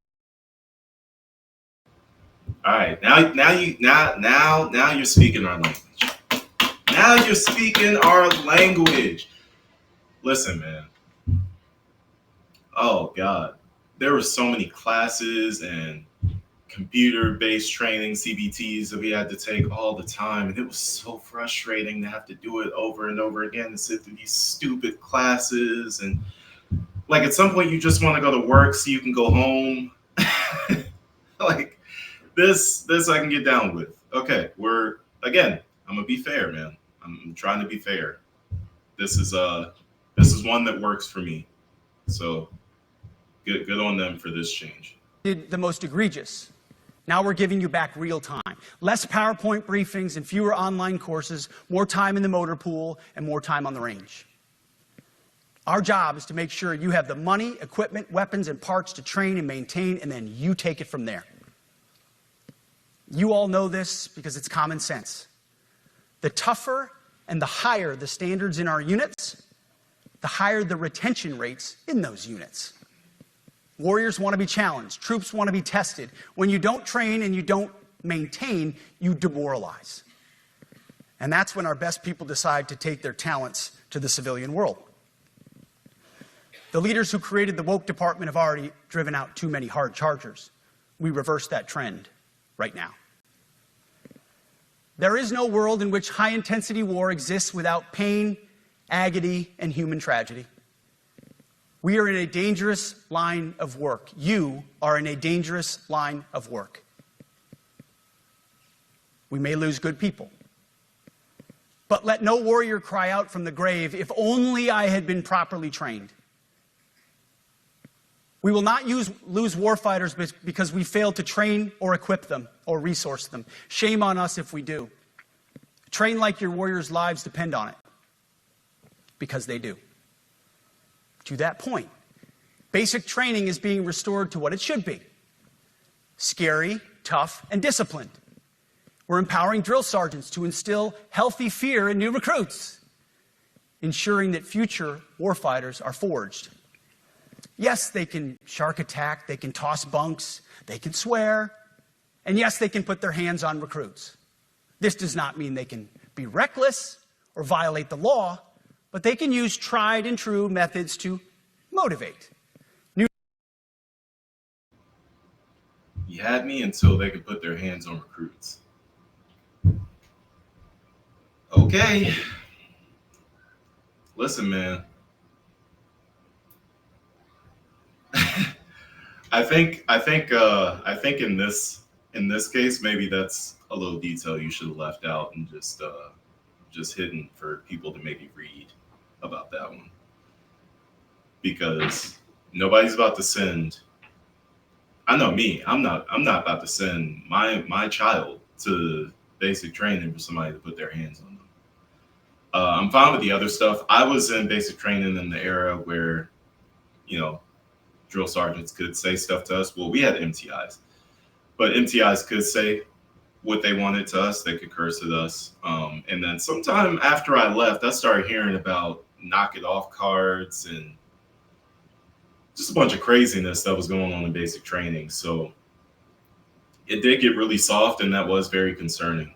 A: All right, now you're speaking our language. Now you're speaking our language. Listen, man. Oh God, there were so many classes and computer-based training, CBTs that we had to take all the time, and it was so frustrating to have to do it over and over again and sit through these stupid classes. And like at some point, you just want to go to work so you can go home. Like this I can get down with. Okay, I'm gonna be fair, man. I'm trying to be fair. This is one that works for me. So good on them for this change.
B: Did the most egregious. Now we're giving you back real time. Less PowerPoint briefings and fewer online courses, more time in the motor pool, and more time on the range. Our job is to make sure you have the money, equipment, weapons, and parts to train and maintain, and then you take it from there. You all know this because it's common sense. The tougher and the higher the standards in our units, the higher the retention rates in those units. Warriors want to be challenged. Troops want to be tested. When you don't train and you don't maintain, you demoralize. And that's when our best people decide to take their talents to the civilian world. The leaders who created the woke department have already driven out too many hard chargers. We reverse that trend right now. There is no world in which high-intensity war exists without pain, agony, and human tragedy. We are in a dangerous line of work. You are in a dangerous line of work. We may lose good people. But let no warrior cry out from the grave, if only I had been properly trained. We will not lose warfighters because we failed to train or equip them or resource them. Shame on us if we do. Train like your warriors' lives depend on it, because they do. To that point, basic training is being restored to what it should be: scary, tough, and disciplined. We're empowering drill sergeants to instill healthy fear in new recruits, ensuring that future warfighters are forged. Yes, they can shark attack, they can toss bunks, they can swear, and yes, they can put their hands on recruits. This does not mean they can be reckless or violate the law, but they can use tried and true methods to motivate.
A: You had me until they could put their hands on recruits. Okay. Listen, man. I think in this case, maybe that's a little detail you should have left out and just hidden for people to maybe read about that one, because nobody's about to send. I know me. I'm not about to send my child to basic training for somebody to put their hands on them. I'm fine with the other stuff. I was in basic training in the era where, drill sergeants could say stuff to us. Well, we had MTIs, but MTIs could say what they wanted to us. They could curse at us. And then sometime after I left, I started hearing about knock it off cards and just a bunch of craziness that was going on in basic training. So it did get really soft, and that was very concerning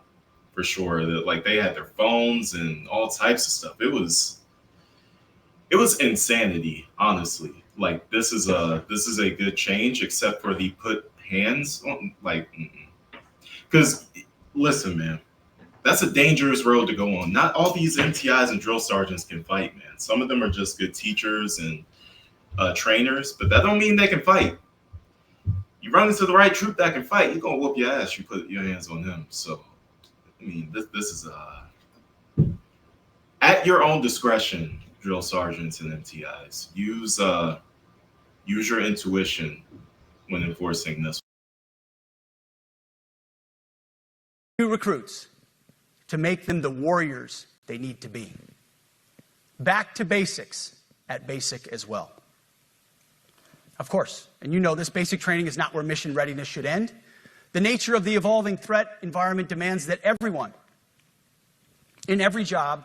A: for sure. That like they had their phones and all types of stuff. It was insanity, honestly. Like this is a good change, except for the put hands on, because listen, man, that's a dangerous road to go on. Not all these MTIs and drill sergeants can fight, man. Some of them are just good teachers and trainers, but that don't mean they can fight. You run into the right troop that can fight, you're gonna whoop your ass. You put your hands on him. So, I mean, this is at your own discretion, drill sergeants and MTIs. Use your intuition when enforcing this.
B: New recruits to make them the warriors they need to be. Back to basics at basic as well. Of course, and you know this, basic training is not where mission readiness should end. The nature of the evolving threat environment demands that everyone, in every job,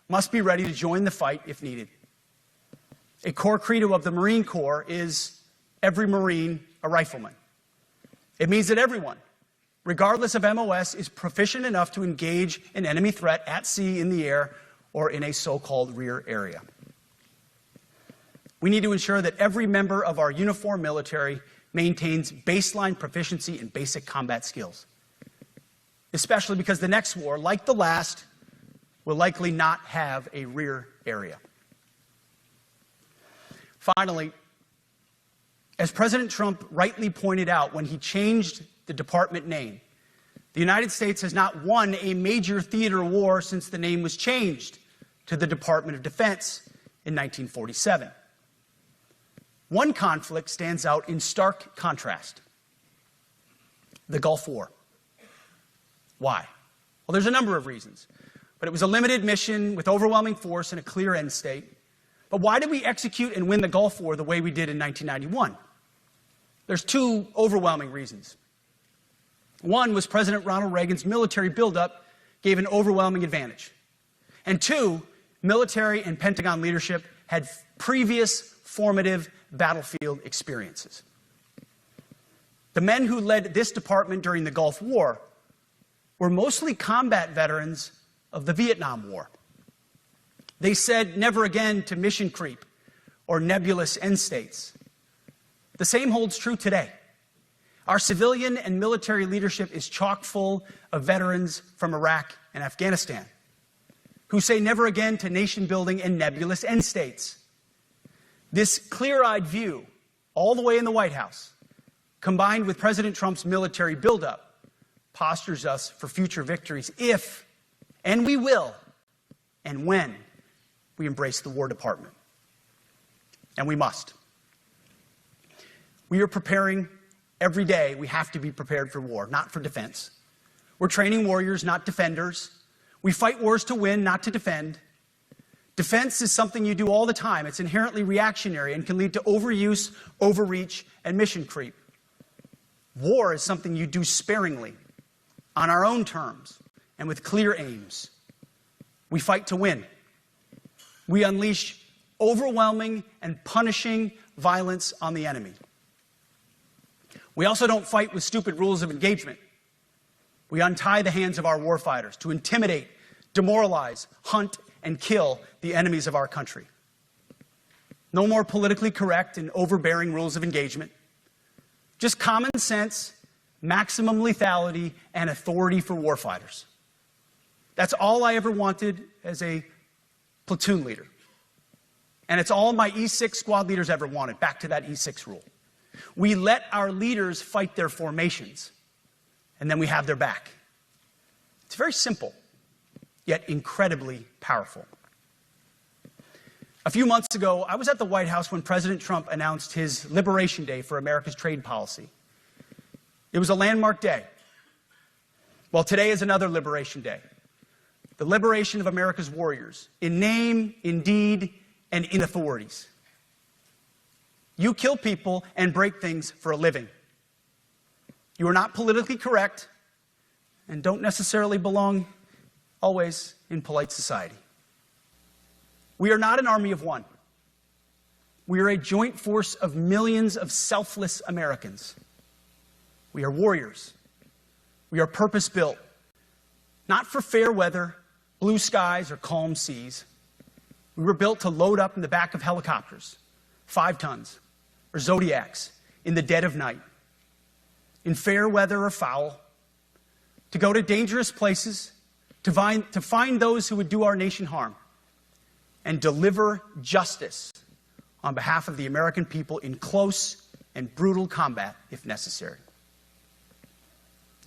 B: must be ready to join the fight if needed. A core credo of the Marine Corps is every Marine a rifleman. It means that everyone, regardless of MOS, is proficient enough to engage an enemy threat at sea, in the air, or in a so-called rear area. We need to ensure that every member of our uniformed military maintains baseline proficiency in basic combat skills, especially because the next war, like the last, will likely not have a rear area. Finally, as President Trump rightly pointed out when he changed the department name, the United States has not won a major theater war since the name was changed to the Department of Defense in 1947. One conflict stands out in stark contrast: the Gulf War. Why? Well, there's a number of reasons, but it was a limited mission with overwhelming force and a clear end state. But why did we execute and win the Gulf War the way we did in 1991? There's two overwhelming reasons. One was President Ronald Reagan's military buildup gave an overwhelming advantage. And two, military and Pentagon leadership had previous formative battlefield experiences. The men who led this department during the Gulf War were mostly combat veterans of the Vietnam War. They said never again to mission creep or nebulous end states. The same holds true today. Our civilian and military leadership is chock full of veterans from Iraq and Afghanistan who say never again to nation building and nebulous end states. This clear-eyed view, all the way in the White House, combined with President Trump's military buildup, postures us for future victories if, and we will, and when we embrace the War Department. And we must. We are preparing every day. We have to be prepared for war, not for defense. We're training warriors, not defenders. We fight wars to win, not to defend. Defense is something you do all the time. It's inherently reactionary and can lead to overuse, overreach, and mission creep. War is something you do sparingly, on our own terms, and with clear aims. We fight to win. We unleash overwhelming and punishing violence on the enemy. We also don't fight with stupid rules of engagement. We untie the hands of our warfighters to intimidate, demoralize, hunt, and kill the enemies of our country. No more politically correct and overbearing rules of engagement. Just common sense, maximum lethality, and authority for warfighters. That's all I ever wanted as a platoon leader. And it's all my E6 squad leaders ever wanted, back to that E6 rule. We let our leaders fight their formations, and then we have their back. It's very simple, yet incredibly powerful. A few months ago, I was at the White House when President Trump announced his Liberation Day for America's trade policy. It was a landmark day. Well, today is another Liberation Day. The liberation of America's warriors, in name, in deed, and in authorities. You kill people and break things for a living. You are not politically correct and don't necessarily belong always in polite society. We are not an army of one. We are a joint force of millions of selfless Americans. We are warriors. We are purpose-built, not for fair weather, blue skies, or calm seas. We were built to load up in the back of helicopters, 5 tons, or Zodiacs, in the dead of night, in fair weather or foul, to go to dangerous places, to find those who would do our nation harm, and deliver justice on behalf of the American people in close and brutal combat, if necessary.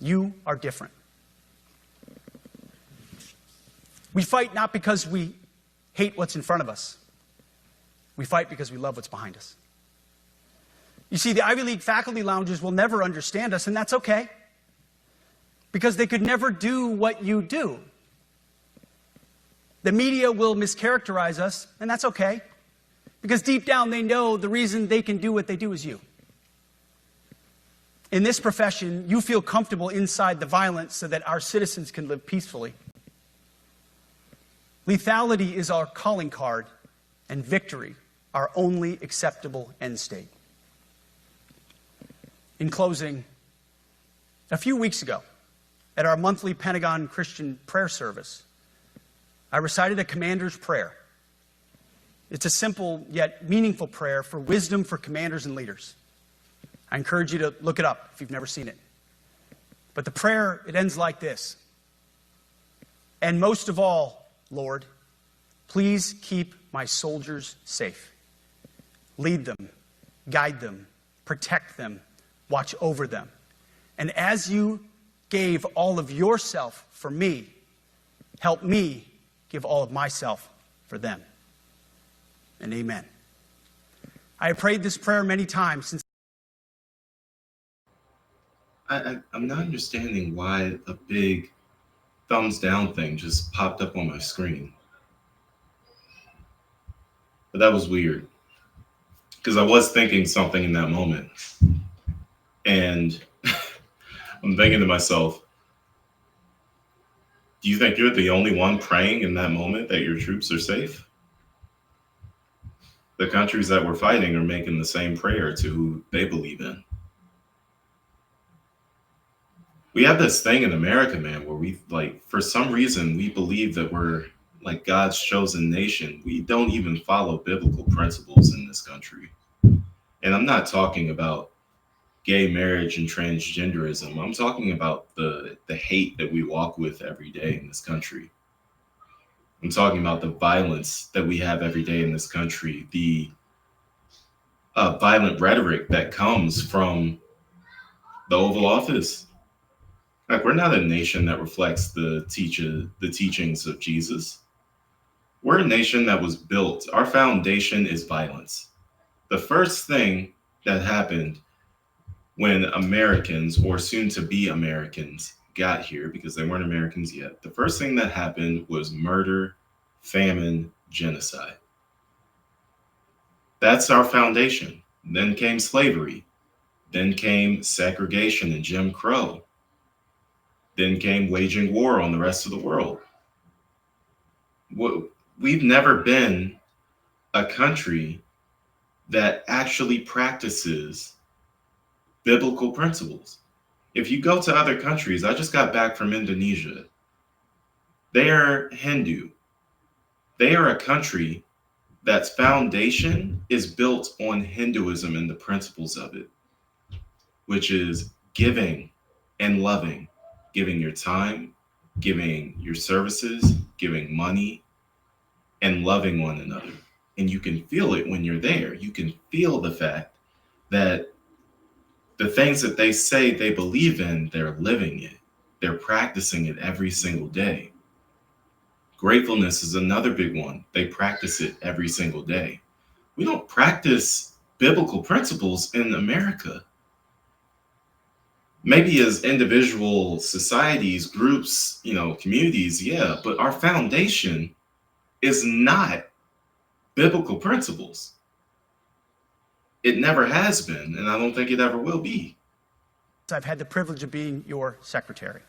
B: You are different. We fight not because we hate what's in front of us. We fight because we love what's behind us. You see, the Ivy League faculty lounges will never understand us, and that's okay, because they could never do what you do. The media will mischaracterize us, and that's okay, because deep down they know the reason they can do what they do is you. In this profession, you feel comfortable inside the violence so that our citizens can live peacefully. Lethality is our calling card, and victory our only acceptable end state. In closing, a few weeks ago, at our monthly Pentagon Christian prayer service, I recited a commander's prayer. It's a simple yet meaningful prayer for wisdom for commanders and leaders. I encourage you to look it up if you've never seen it. But the prayer, it ends like this. And most of all, Lord, please keep my soldiers safe. Lead them, guide them, protect them, watch over them. And as you gave all of yourself for me, help me give all of myself for them. And amen. I have prayed this prayer many times since.
A: I'm not understanding why a big thumbs down thing just popped up on my screen. But that was weird. Because I was thinking something in that moment. And I'm thinking to myself, do you think you're the only one praying in that moment that your troops are safe? The countries that we're fighting are making the same prayer to who they believe in. We have this thing in America, man, where we, like, for some reason, we believe that we're like God's chosen nation. We don't even follow biblical principles in this country. And I'm not talking about gay marriage and transgenderism. I'm talking about the hate that we walk with every day in this country. I'm talking about the violence that we have every day in this country, the violent rhetoric that comes from the Oval Office. Like, we're not a nation that reflects the teachings of Jesus. We're a nation that was built. Our foundation is violence. The first thing that happened when Americans, or soon to be Americans, got here, because they weren't Americans yet, the first thing that happened was murder, famine, genocide. That's our foundation. Then came slavery. Then came segregation and Jim Crow. Then came waging war on the rest of the world. We've never been a country that actually practices biblical principles. If you go to other countries, I just got back from Indonesia. They are Hindu. They are a country that's foundation is built on Hinduism and the principles of it, which is giving and loving, giving your time, giving your services, giving money, and loving one another. And you can feel it when you're there. You can feel the fact that the things that they say they believe in, they're living it. They're practicing it every single day. Gratefulness is another big one. They practice it every single day. We don't practice biblical principles in America. Maybe as individual societies, groups, communities, yeah, but our foundation is not biblical principles. It never has been, and I don't think it ever will be.
B: I've had the privilege of being your secretary,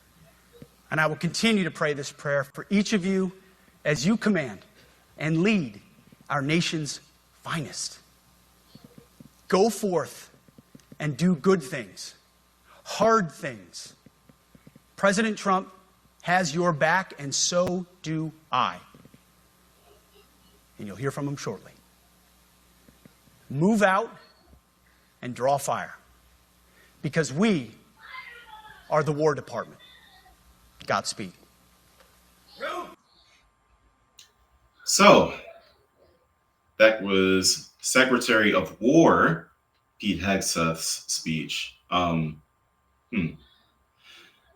B: and I will continue to pray this prayer for each of you as you command and lead our nation's finest. Go forth and do good things, hard things. President Trump has your back, and so do I. And you'll hear from him shortly. Move out and draw fire, because we are the War Department. Godspeed.
A: So, that was Secretary of War Pete Hegseth's speech. A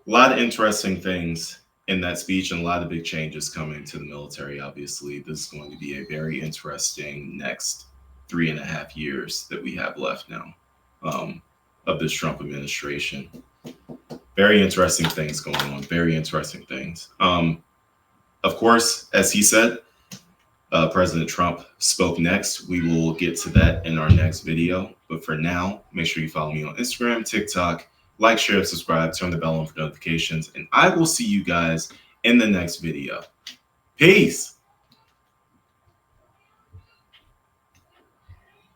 A: lot of interesting things in that speech, and a lot of big changes coming to the military. Obviously, this is going to be a very interesting next 3.5 years that we have left now of this Trump administration. Very interesting things going on. Very interesting things. Of course, as he said, President Trump spoke next. We will get to that in our next video. But for now, make sure you follow me on Instagram, TikTok, Like, share, subscribe, turn the bell on for notifications, and I will see you guys in the next video. Peace.